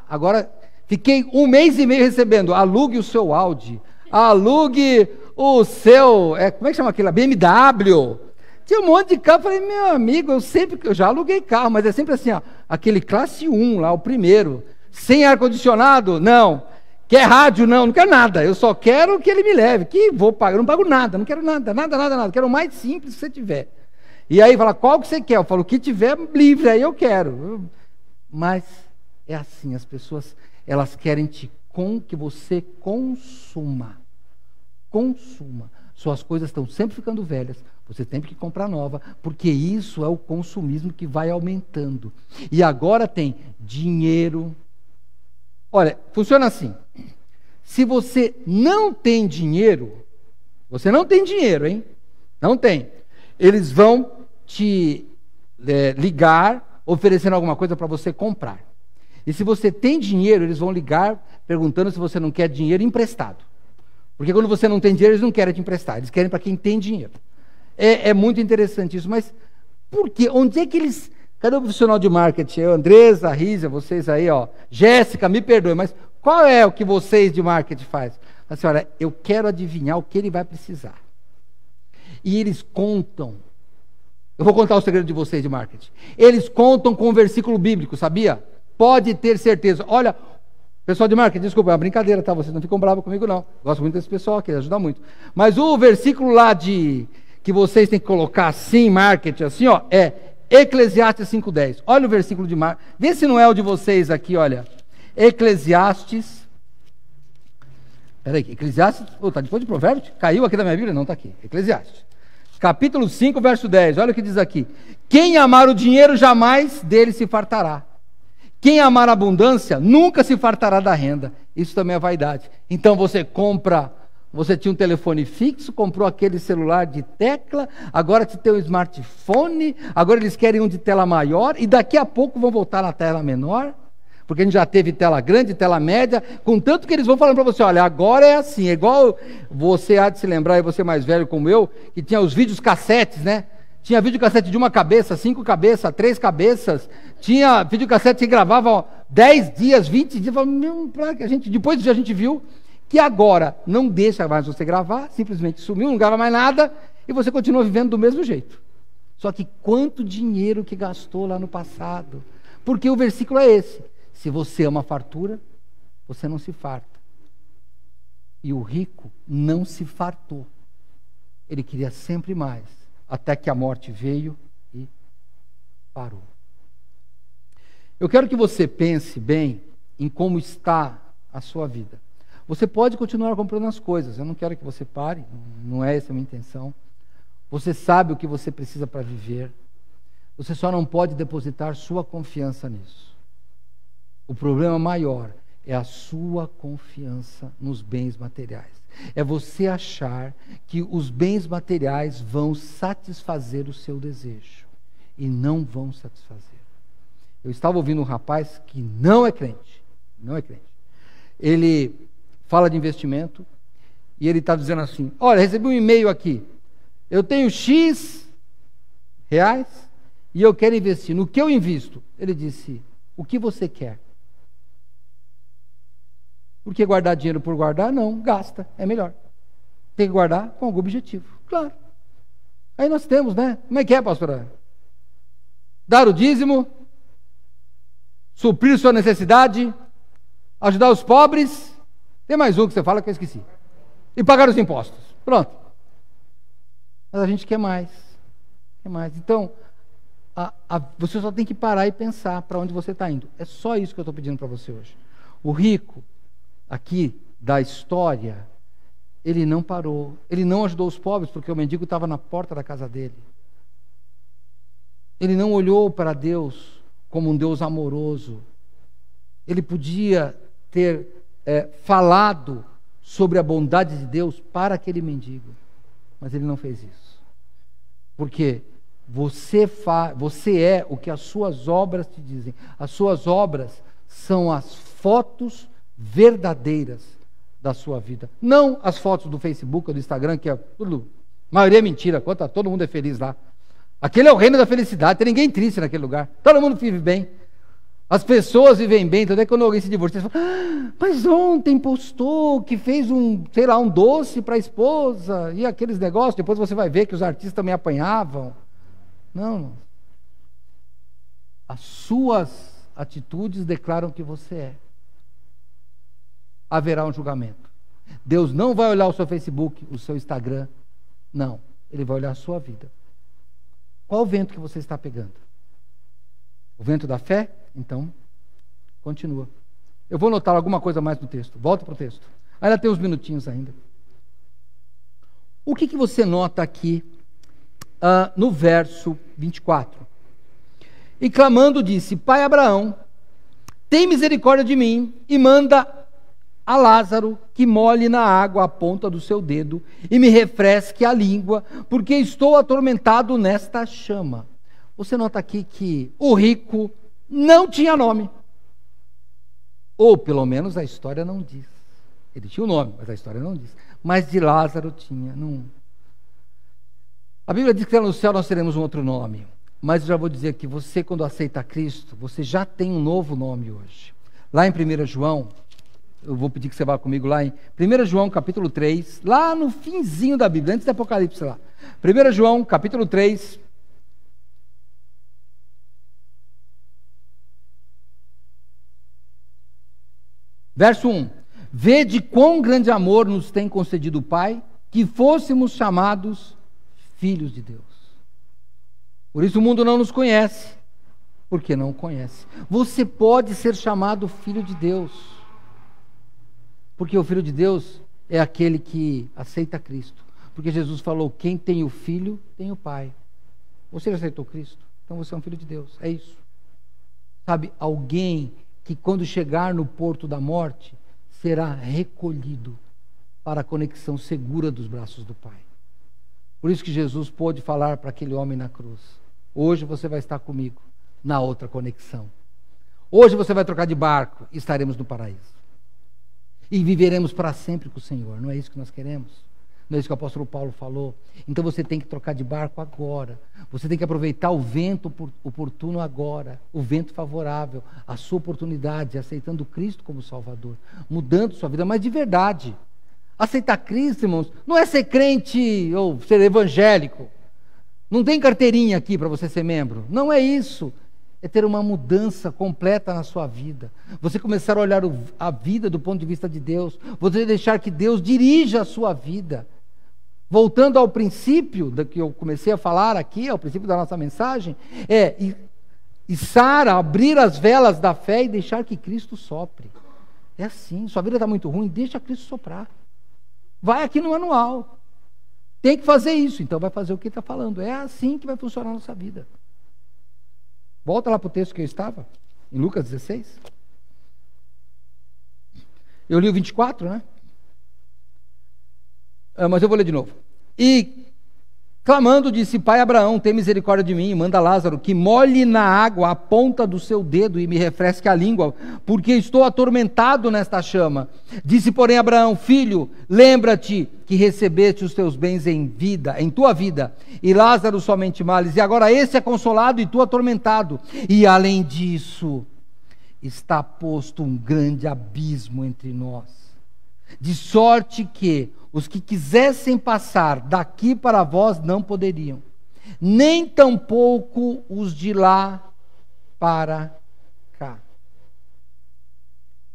[SPEAKER 1] Agora fiquei 1 mês e meio recebendo, alugue o seu Audi, alugue o seu, como é que chama aquilo? BMW. Tinha um monte de carro, falei, meu amigo, eu já aluguei carro, mas é sempre assim, aquele classe 1 lá, o primeiro, sem ar-condicionado, não. Quer rádio? Não quero nada, eu só quero que ele me leve, que vou pagar, eu não pago nada, não quero nada, quero o mais simples que você tiver. E aí fala, qual que você quer? Eu falo, o que tiver livre, aí eu quero. Mas é assim, as pessoas, elas querem que você consuma. Suas coisas estão sempre ficando velhas, você tem que comprar nova, porque isso é o consumismo que vai aumentando. E agora tem dinheiro. Olha, funciona assim, se você não tem dinheiro, Você não tem dinheiro, hein? Não tem. Eles vão te ligar, oferecendo alguma coisa para você comprar. E se você tem dinheiro, eles vão ligar perguntando se você não quer dinheiro emprestado. Porque quando você não tem dinheiro, eles não querem te emprestar. Eles querem para quem tem dinheiro. É muito interessante isso. Mas por quê? Onde é que eles... Cadê o profissional de marketing? Eu, Andresa, Rízia, vocês aí, ó. Jéssica, me perdoe, mas qual é o que vocês de marketing fazem? Assim, olha, eu quero adivinhar o que ele vai precisar. E eles contam. Eu vou contar o segredo de vocês de marketing. Eles contam com um versículo bíblico, sabia? Pode ter certeza. Olha, pessoal de marketing, desculpa, é uma brincadeira, tá? Vocês não ficam bravos comigo, não. Gosto muito desse pessoal aqui, ajuda muito. Mas o versículo lá que vocês têm que colocar assim, marketing, assim, ó, é Eclesiastes 5:10. Olha o versículo de marketing. Vê se não é o de vocês aqui, olha. Eclesiastes. Peraí, Eclesiastes. Tá depois de Provérbios? Caiu aqui da minha Bíblia? Não, tá aqui. Eclesiastes. Capítulo 5, verso 10. Olha o que diz aqui. Quem amar o dinheiro jamais dele se fartará. Quem amar a abundância nunca se fartará da renda. Isso também é vaidade. Então você tinha um telefone fixo, comprou aquele celular de tecla, agora te tem um smartphone, agora eles querem um de tela maior, e daqui a pouco vão voltar na tela menor, porque a gente já teve tela grande, tela média, contanto que eles vão falando para você, olha, agora é assim, é igual você há de se lembrar, e você mais velho como eu, que tinha os vídeos cassetes, né? Tinha videocassete de uma cabeça, 5 cabeças, 3 cabeças. Tinha videocassete que gravava 10 dias, 20 dias. Depois a gente viu que agora não deixa mais você gravar, simplesmente sumiu, não grava mais nada, e você continua vivendo do mesmo jeito. Só que quanto dinheiro que gastou lá no passado. Porque o versículo é esse. Se você ama a fartura, você não se farta. E o rico não se fartou. Ele queria sempre mais. Até que a morte veio e parou. Eu quero que você pense bem em como está a sua vida. Você pode continuar comprando as coisas, eu não quero que você pare, não é essa a minha intenção. Você sabe o que você precisa para viver, você só não pode depositar sua confiança nisso. O problema maior é a sua confiança nos bens materiais. É você achar que os bens materiais vão satisfazer o seu desejo. E não vão satisfazer. Eu estava ouvindo um rapaz que não é crente. Não é crente. Ele fala de investimento e ele está dizendo assim, olha, recebi um e-mail aqui. Eu tenho X reais e eu quero investir. No que eu invisto? Ele disse, o que você quer? Porque guardar dinheiro por guardar? Não, gasta, é melhor. Tem que guardar com algum objetivo, claro. Aí nós temos, né? Como é que é, pastora? Dar o dízimo, suprir sua necessidade, ajudar os pobres. Tem mais um que você fala que eu esqueci. E pagar os impostos. Pronto. Mas a gente quer mais. Quer mais. Então, você só tem que parar e pensar para onde você está indo. É só isso que eu estou pedindo para você hoje. O rico aqui da história, ele não parou, ele não ajudou os pobres, porque o mendigo estava na porta da casa dele. Ele não olhou para Deus como um Deus amoroso. Ele podia ter falado sobre a bondade de Deus para aquele mendigo, mas ele não fez isso. Porque você é o que as suas obras te dizem. As suas obras são as fotos verdadeiras da sua vida. Não as fotos do Facebook ou do Instagram, que é tudo, a maioria é mentira, todo mundo é feliz lá. Aquele é o reino da felicidade, tem ninguém triste naquele lugar. Todo mundo vive bem. As pessoas vivem bem, então é quando alguém se divorcia, você fala, mas ontem postou que fez um doce para a esposa, e aqueles negócios, depois você vai ver que os artistas também apanhavam. Não. As suas atitudes declaram que você é. Haverá um julgamento. Deus não vai olhar o seu Facebook, o seu Instagram. Não. Ele vai olhar a sua vida. Qual o vento que você está pegando? O vento da fé? Então, continua. Eu vou notar alguma coisa mais no texto. Volta para o texto. Ainda tem uns minutinhos ainda. O que você nota aqui no verso 24? E clamando disse, Pai Abraão, tem misericórdia de mim e manda a Lázaro que molhe na água a ponta do seu dedo e me refresque a língua, porque estou atormentado nesta chama. Você nota aqui que o rico não tinha nome. Ou pelo menos a história não diz. Ele tinha um nome, mas a história não diz. Mas de Lázaro tinha. Não. A Bíblia diz que no céu nós teremos um outro nome. Mas eu já vou dizer que você, quando aceita Cristo, você já tem um novo nome hoje. Lá em 1 João, eu vou pedir que você vá comigo lá em 1 João capítulo 3, lá no finzinho da Bíblia, antes do Apocalipse lá. 1 João capítulo 3. Verso 1. Vede quão grande amor nos tem concedido o Pai, que fôssemos chamados filhos de Deus. Por isso o mundo não nos conhece, porque não o conhece. Você pode ser chamado filho de Deus, porque o filho de Deus é aquele que aceita Cristo. Porque Jesus falou, quem tem o filho, tem o Pai. Você já aceitou Cristo? Então você é um filho de Deus, é isso. Sabe, alguém que quando chegar no porto da morte, será recolhido para a conexão segura dos braços do Pai. Por isso que Jesus pôde falar para aquele homem na cruz, hoje você vai estar comigo na outra conexão. Hoje você vai trocar de barco e estaremos no paraíso. E viveremos para sempre com o Senhor. Não é isso que nós queremos? Não é isso que o apóstolo Paulo falou? Então você tem que trocar de barco agora. Você tem que aproveitar o vento oportuno agora, o vento favorável, a sua oportunidade, aceitando Cristo como Salvador, mudando sua vida, mas de verdade. Aceitar Cristo, irmãos, não é ser crente ou ser evangélico. Não tem carteirinha aqui para você ser membro. Não é isso. É ter uma mudança completa na sua vida. Você começar a olhar a vida do ponto de vista de Deus. Você deixar que Deus dirija a sua vida. Voltando ao princípio da que eu comecei a falar aqui, ao princípio da nossa mensagem, içar, abrir as velas da fé e deixar que Cristo sopre. É assim, sua vida está muito ruim, deixa Cristo soprar. Vai aqui no manual. Tem que fazer isso, então vai fazer o que ele está falando. É assim que vai funcionar a nossa vida. Volta lá para o texto que eu estava, em Lucas 16. Eu li o 24, né? Mas eu vou ler de novo. E, clamando, disse, Pai Abraão, tem misericórdia de mim, e manda Lázaro, que molhe na água a ponta do seu dedo e me refresque a língua, porque estou atormentado nesta chama. Disse, porém, Abraão, filho, lembra-te que recebeste os teus bens em tua vida, e Lázaro somente males, e agora esse é consolado e tu atormentado. E além disso, está posto um grande abismo entre nós, de sorte que os que quisessem passar daqui para vós não poderiam, nem tampouco os de lá para cá.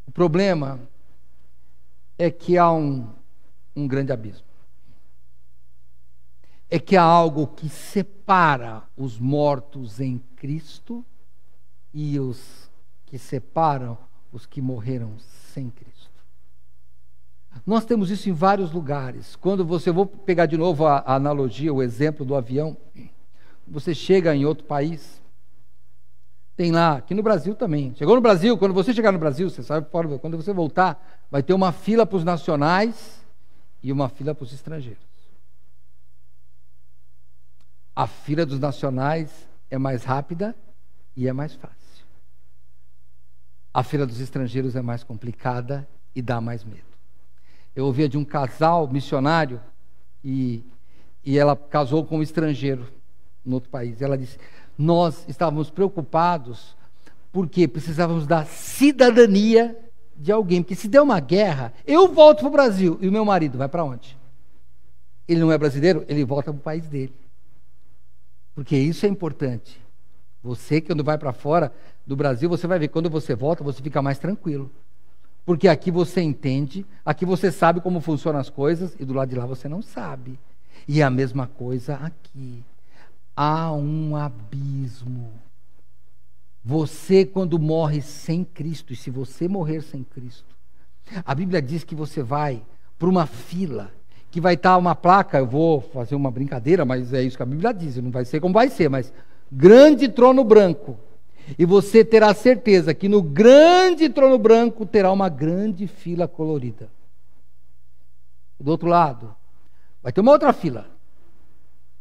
[SPEAKER 1] O problema é que há um grande abismo. É que há algo que separa os mortos em Cristo e os que separam os que morreram sem Cristo. Nós temos isso em vários lugares. Quando você, vou pegar de novo a analogia, o exemplo do avião, você chega em outro país, tem lá, aqui no Brasil também, chegou no Brasil, quando você chegar no Brasil, você sabe, quando você voltar, vai ter uma fila para os nacionais e uma fila para os estrangeiros. A fila dos nacionais é mais rápida e é mais fácil. A fila dos estrangeiros é mais complicada e dá mais medo. Eu ouvia de um casal missionário e ela casou com um estrangeiro no outro país. Ela disse, nós estávamos preocupados porque precisávamos da cidadania de alguém. Porque se der uma guerra, eu volto para o Brasil e o meu marido vai para onde? Ele não é brasileiro, ele volta para o país dele. Porque isso é importante. Você, quando vai para fora do Brasil, você vai ver, quando você volta, você fica mais tranquilo. Porque aqui você entende, aqui você sabe como funcionam as coisas, e do lado de lá você não sabe. E é a mesma coisa aqui. Há um abismo. Você, quando morre sem Cristo, e se você morrer sem Cristo, a Bíblia diz que você vai para uma fila, que vai estar uma placa, eu vou fazer uma brincadeira, mas é isso que a Bíblia diz, não vai ser como vai ser, mas grande trono branco. E você terá certeza que no grande trono branco terá uma grande fila colorida. Do outro lado, vai ter uma outra fila.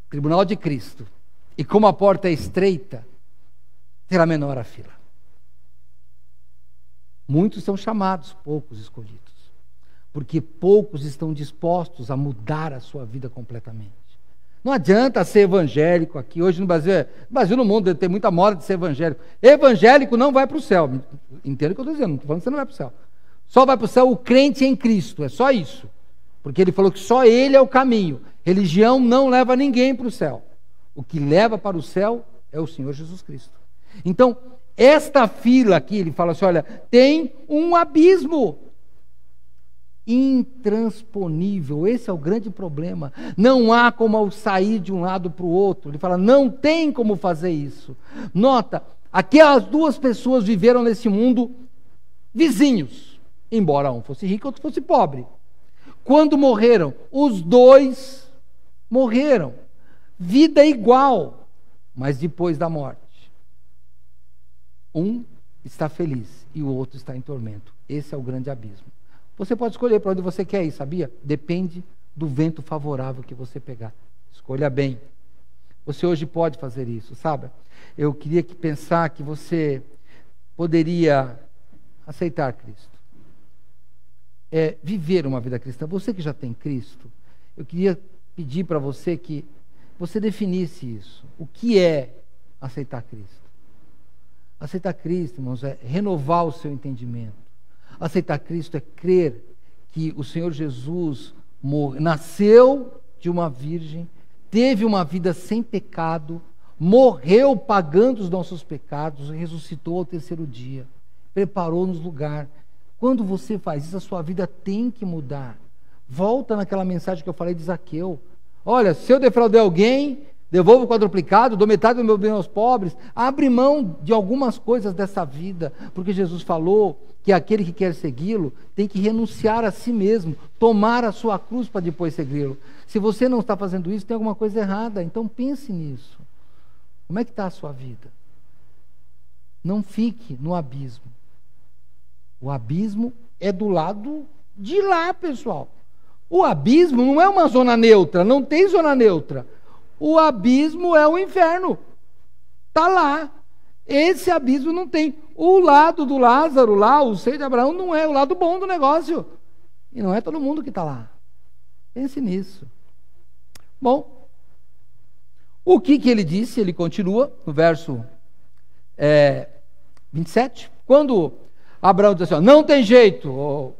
[SPEAKER 1] Tribunal de Cristo. E como a porta é estreita, será menor a fila. Muitos são chamados, poucos escolhidos. Porque poucos estão dispostos a mudar a sua vida completamente. Não adianta ser evangélico aqui. Hoje no Brasil, no mundo, tem muita moda de ser evangélico. Evangélico não vai para o céu. Entendo o que eu estou dizendo, não estou falando que você não vai para o céu. Só vai para o céu o crente em Cristo, é só isso. Porque ele falou que só ele é o caminho. Religião não leva ninguém para o céu. O que leva para o céu é o Senhor Jesus Cristo. Então, esta fila aqui, ele fala assim, olha, tem um abismo intransponível. Esse é o grande problema. Não há como sair de um lado para o outro. Ele fala, não tem como fazer isso. Nota, aquelas duas pessoas viveram nesse mundo vizinhos, embora um fosse rico e outro fosse pobre. Quando morreram, os dois morreram. Vida igual, mas depois da morte. Um está feliz e o outro está em tormento. Esse é o grande abismo. Você pode escolher para onde você quer ir, sabia? Depende do vento favorável que você pegar. Escolha bem. Você hoje pode fazer isso, sabe? Eu queria pensar que você poderia aceitar Cristo. Viver uma vida cristã. Você que já tem Cristo, eu queria pedir para você que você definisse isso. O que é aceitar Cristo? Aceitar Cristo, irmãos, é renovar o seu entendimento. Aceitar Cristo é crer que o Senhor Jesus nasceu de uma virgem, teve uma vida sem pecado, morreu pagando os nossos pecados, ressuscitou ao terceiro dia, preparou-nos lugar. Quando você faz isso, a sua vida tem que mudar. Volta naquela mensagem que eu falei de Zaqueu. Olha, se eu defraudei alguém, devolvo o quadruplicado, dou metade do meu bem aos pobres. Abre mão de algumas coisas dessa vida, porque Jesus falou que aquele que quer segui-lo tem que renunciar a si mesmo, tomar a sua cruz para depois segui-lo. Se você não está fazendo isso, tem alguma coisa errada, então pense nisso. Como é que está a sua vida? Não fique no abismo. O abismo é do lado de lá, pessoal. O abismo não é uma zona neutra, não tem zona neutra. O abismo é o inferno. Está lá. Esse abismo não tem. O lado do Lázaro lá, o seio de Abraão, não é o lado bom do negócio. E não é todo mundo que está lá. Pense nisso. Bom, o que ele disse? Ele continua no verso 27. Quando Abraão diz assim, não tem jeito,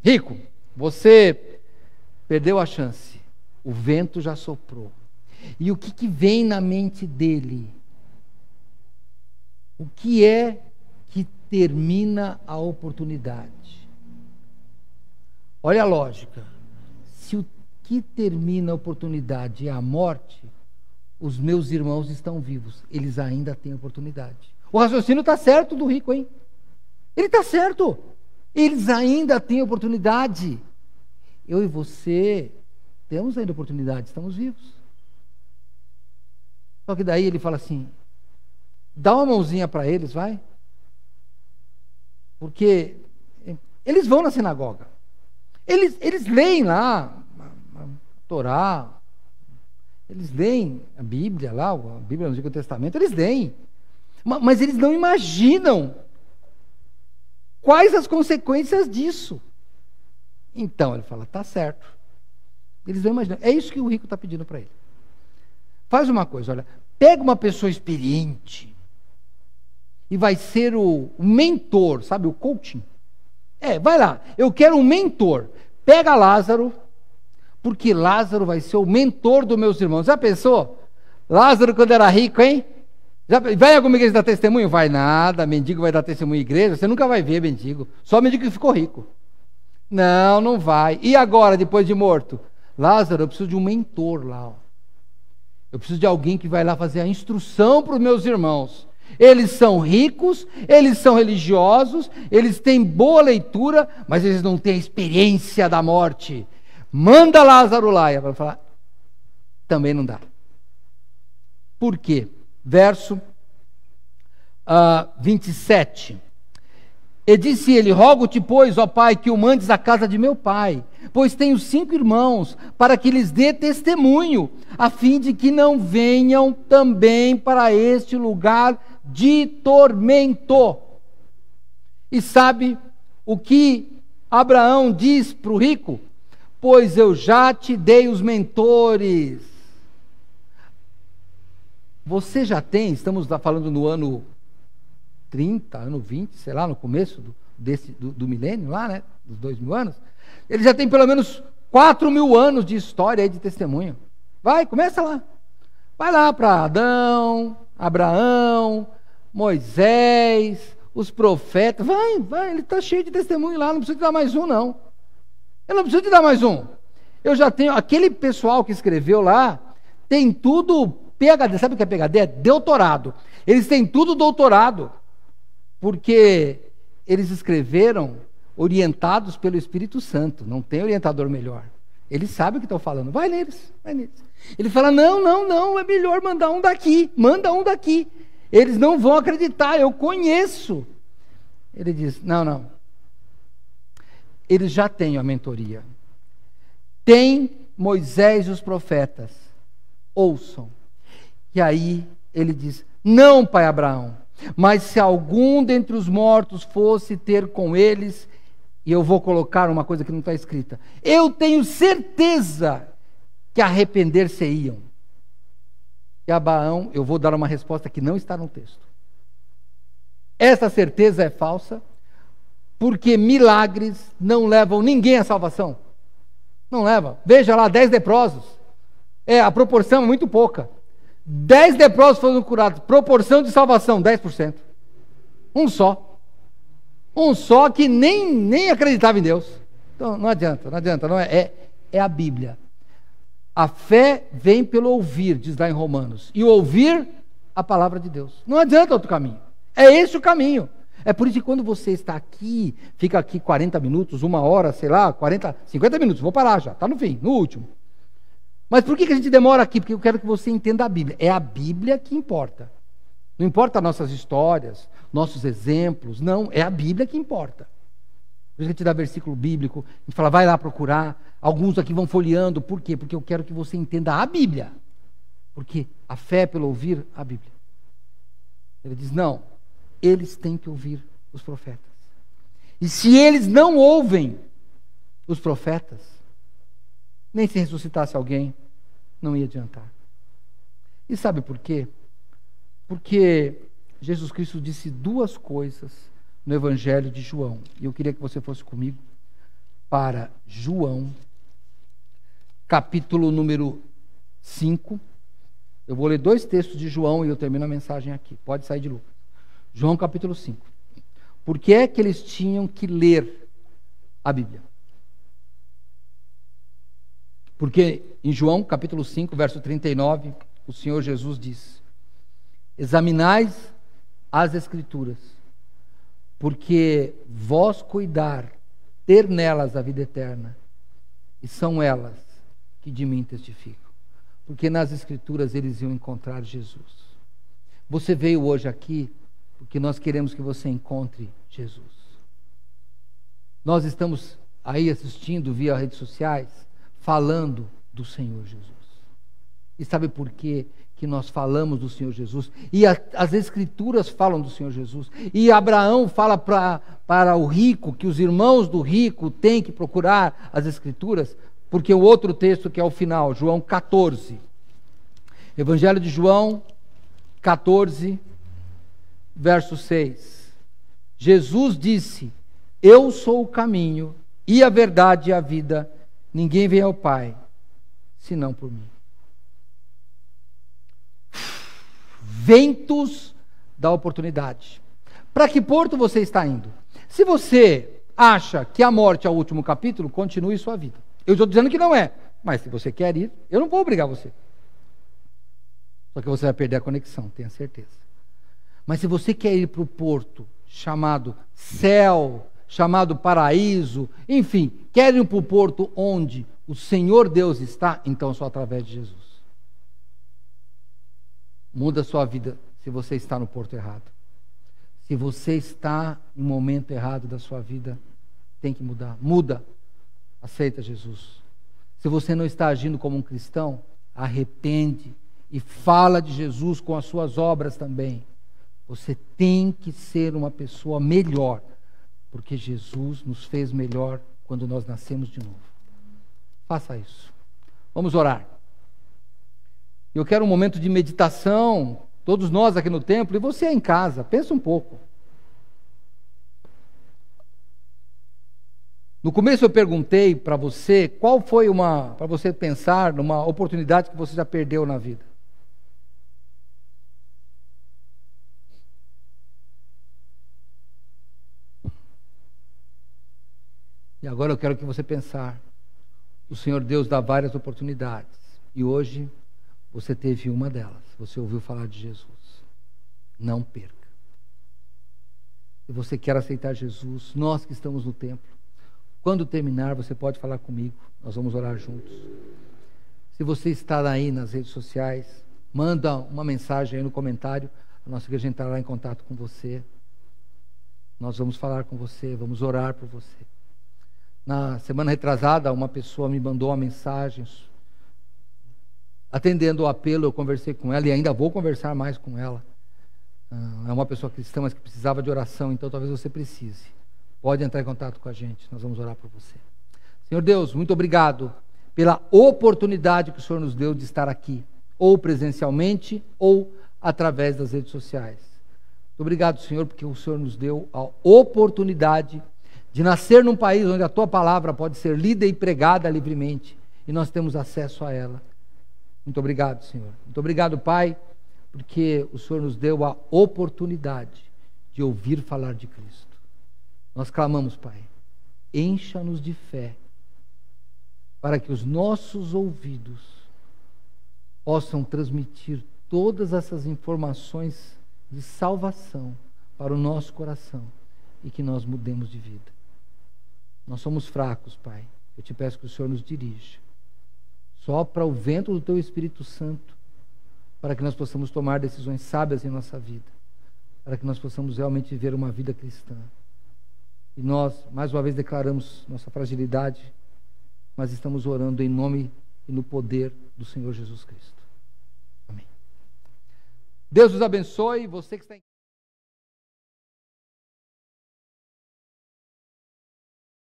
[SPEAKER 1] rico, você perdeu a chance. O vento já soprou. E o que vem na mente dele? O que é que termina a oportunidade? Olha a lógica. Se o que termina a oportunidade é a morte, os meus irmãos estão vivos. Eles ainda têm oportunidade. O raciocínio está certo do rico, hein? Ele está certo. Eles ainda têm oportunidade. Eu e você temos ainda oportunidade, estamos vivos. Só que daí ele fala assim, dá uma mãozinha para eles, vai. Porque eles vão na sinagoga. Eles leem lá a Torá, eles leem a Bíblia lá, a Bíblia no Antigo Testamento, eles leem. Mas eles não imaginam quais as consequências disso. Então ele fala, tá certo. Eles não imaginam. É isso que o rico está pedindo para ele. Faz uma coisa, olha, pega uma pessoa experiente e vai ser o mentor, sabe, o coaching. Vai lá, eu quero um mentor. Pega Lázaro, porque Lázaro vai ser o mentor dos meus irmãos. Já pensou? Lázaro quando era rico, hein? Vai alguma igreja dar testemunho? Vai nada, mendigo vai dar testemunho em igreja, você nunca vai ver mendigo. Só mendigo que ficou rico. Não vai. E agora, depois de morto? Lázaro, eu preciso de um mentor lá, ó. Eu preciso de alguém que vai lá fazer a instrução para os meus irmãos. Eles são ricos, eles são religiosos, eles têm boa leitura, mas eles não têm a experiência da morte. Manda Lázaro lá. E ela vai falar, também não dá. Por quê? verso 27. E disse ele: rogo-te, pois, ó Pai, que o mandes à casa de meu pai, pois tenho 5 irmãos, para que lhes dê testemunho, a fim de que não venham também para este lugar de tormento. E sabe o que Abraão diz para o rico? Pois eu já te dei os mentores. Você já tem, estamos falando no ano 30, ano 20, sei lá, no começo do milênio lá, né, dos 2000 anos, ele já tem pelo menos 4.000 anos de história aí, de testemunho. Vai, começa lá. Vai lá para Adão, Abraão, Moisés, os profetas. Vai, ele está cheio de testemunho lá, não precisa te dar mais um, não. Eu não preciso te dar mais um. Eu já tenho, aquele pessoal que escreveu lá, tem tudo PhD, sabe o que é PhD? É doutorado. Eles têm tudo doutorado, porque eles escreveram orientados pelo Espírito Santo, não tem orientador melhor. Eles sabem o que estão falando, vai neles. Ele fala, não, é melhor mandar um daqui, manda um daqui. Eles não vão acreditar, eu conheço. Ele diz, não. Eles já têm a mentoria. Tem Moisés e os profetas, ouçam. E aí ele diz, não, pai Abraão, mas se algum dentre os mortos fosse ter com eles, e eu vou colocar uma coisa que não está escrita, eu tenho certeza que arrepender-se-iam. E Abraão, eu vou dar uma resposta que não está no texto. Essa certeza é falsa, porque milagres não levam ninguém à salvação. Não leva. Veja lá, 10 leprosos. A proporção é muito pouca. 10 leprosos foram curados. Proporção de salvação, 10%. Um só que nem acreditava em Deus. Então não adianta. Não é a Bíblia. A fé vem pelo ouvir, diz lá em Romanos. E ouvir a palavra de Deus. Não adianta outro caminho. É esse o caminho. É por isso que quando você está aqui, fica aqui 40 minutos, 1 hora, sei lá, 50 minutos, vou parar já, está no fim, no último. Mas por que a gente demora aqui? Porque eu quero que você entenda a Bíblia. É a Bíblia que importa. Não importa nossas histórias, nossos exemplos, não, é a Bíblia que importa. Por isso que a gente dá versículo bíblico, a gente fala, vai lá procurar. Alguns aqui vão folheando, por quê? Porque eu quero que você entenda a Bíblia. Porque a fé é pelo ouvir a Bíblia. Ele diz, não, eles têm que ouvir os profetas. E se eles não ouvem os profetas, nem se ressuscitasse alguém, não ia adiantar. E sabe por quê? Porque Jesus Cristo disse 2 coisas no Evangelho de João. E eu queria que você fosse comigo para João, capítulo número 5. Eu vou ler 2 textos de João e eu termino a mensagem aqui. Pode sair de Lucas. João capítulo 5. Por que é que eles tinham que ler a Bíblia? Porque em João capítulo 5, verso 39, o Senhor Jesus diz, examinais as Escrituras, porque vós cuidar, ter nelas a vida eterna, e são elas que de mim testificam. Porque nas Escrituras eles iam encontrar Jesus. Você veio hoje aqui porque nós queremos que você encontre Jesus. Nós estamos aí assistindo via redes sociais, falando do Senhor Jesus. E sabe por quê que nós falamos do Senhor Jesus? E as Escrituras falam do Senhor Jesus. E Abraão fala para o rico, que os irmãos do rico têm que procurar as Escrituras, porque o outro texto que é o final, João 14. Evangelho de João 14, verso 6. Jesus disse, eu sou o caminho e a verdade e a vida, ninguém vem ao Pai, senão por mim. Ventos da oportunidade. Para que porto você está indo? Se você acha que a morte é o último capítulo, continue sua vida. Eu estou dizendo que não é, mas se você quer ir, eu não vou obrigar você. Só que você vai perder a conexão, tenha certeza. Mas se você quer ir para o porto chamado céu, chamado paraíso, enfim, quer ir para o porto onde o Senhor Deus está, então só através de Jesus. Muda a sua vida se você está no porto errado. Se você está no momento errado da sua vida, tem que mudar. Muda. Aceita Jesus. Se você não está agindo como um cristão, arrepende e fala de Jesus com as suas obras também. Você tem que ser uma pessoa melhor, porque Jesus nos fez melhor quando nós nascemos de novo. Faça isso. Vamos orar. Eu quero um momento de meditação, todos nós aqui no templo, e você em casa, pensa um pouco. No começo eu perguntei para você, qual foi para você pensar numa oportunidade que você já perdeu na vida. E agora eu quero que você pensar. O Senhor Deus dá várias oportunidades. E hoje você teve uma delas. Você ouviu falar de Jesus. Não perca. Se você quer aceitar Jesus, nós que estamos no templo, quando terminar, você pode falar comigo. Nós vamos orar juntos. Se você está aí nas redes sociais, manda uma mensagem aí no comentário. A nossa igreja entrará em contato com você. Nós vamos falar com você, vamos orar por você. Na semana retrasada, uma pessoa me mandou uma mensagem. Atendendo o apelo, eu conversei com ela e ainda vou conversar mais com ela. É uma pessoa cristã, mas que precisava de oração, então talvez você precise. Pode entrar em contato com a gente, nós vamos orar por você. Senhor Deus, muito obrigado pela oportunidade que o Senhor nos deu de estar aqui, ou presencialmente, ou através das redes sociais. Muito obrigado, Senhor, porque o Senhor nos deu a oportunidade de nascer num país onde a Tua palavra pode ser lida e pregada livremente, e nós temos acesso a ela. Muito obrigado, Senhor. Muito obrigado, Pai, porque o Senhor nos deu a oportunidade de ouvir falar de Cristo. Nós clamamos, Pai, encha-nos de fé, para que os nossos ouvidos possam transmitir todas essas informações de salvação para o nosso coração e que nós mudemos de vida. Nós somos fracos, Pai. Eu te peço que o Senhor nos dirija. Sopra o vento do Teu Espírito Santo para que nós possamos tomar decisões sábias em nossa vida, para que nós possamos realmente viver uma vida cristã. E nós, mais uma vez, declaramos nossa fragilidade, mas estamos orando em nome e no poder do Senhor Jesus Cristo. Amém. Deus os abençoe. Você que está em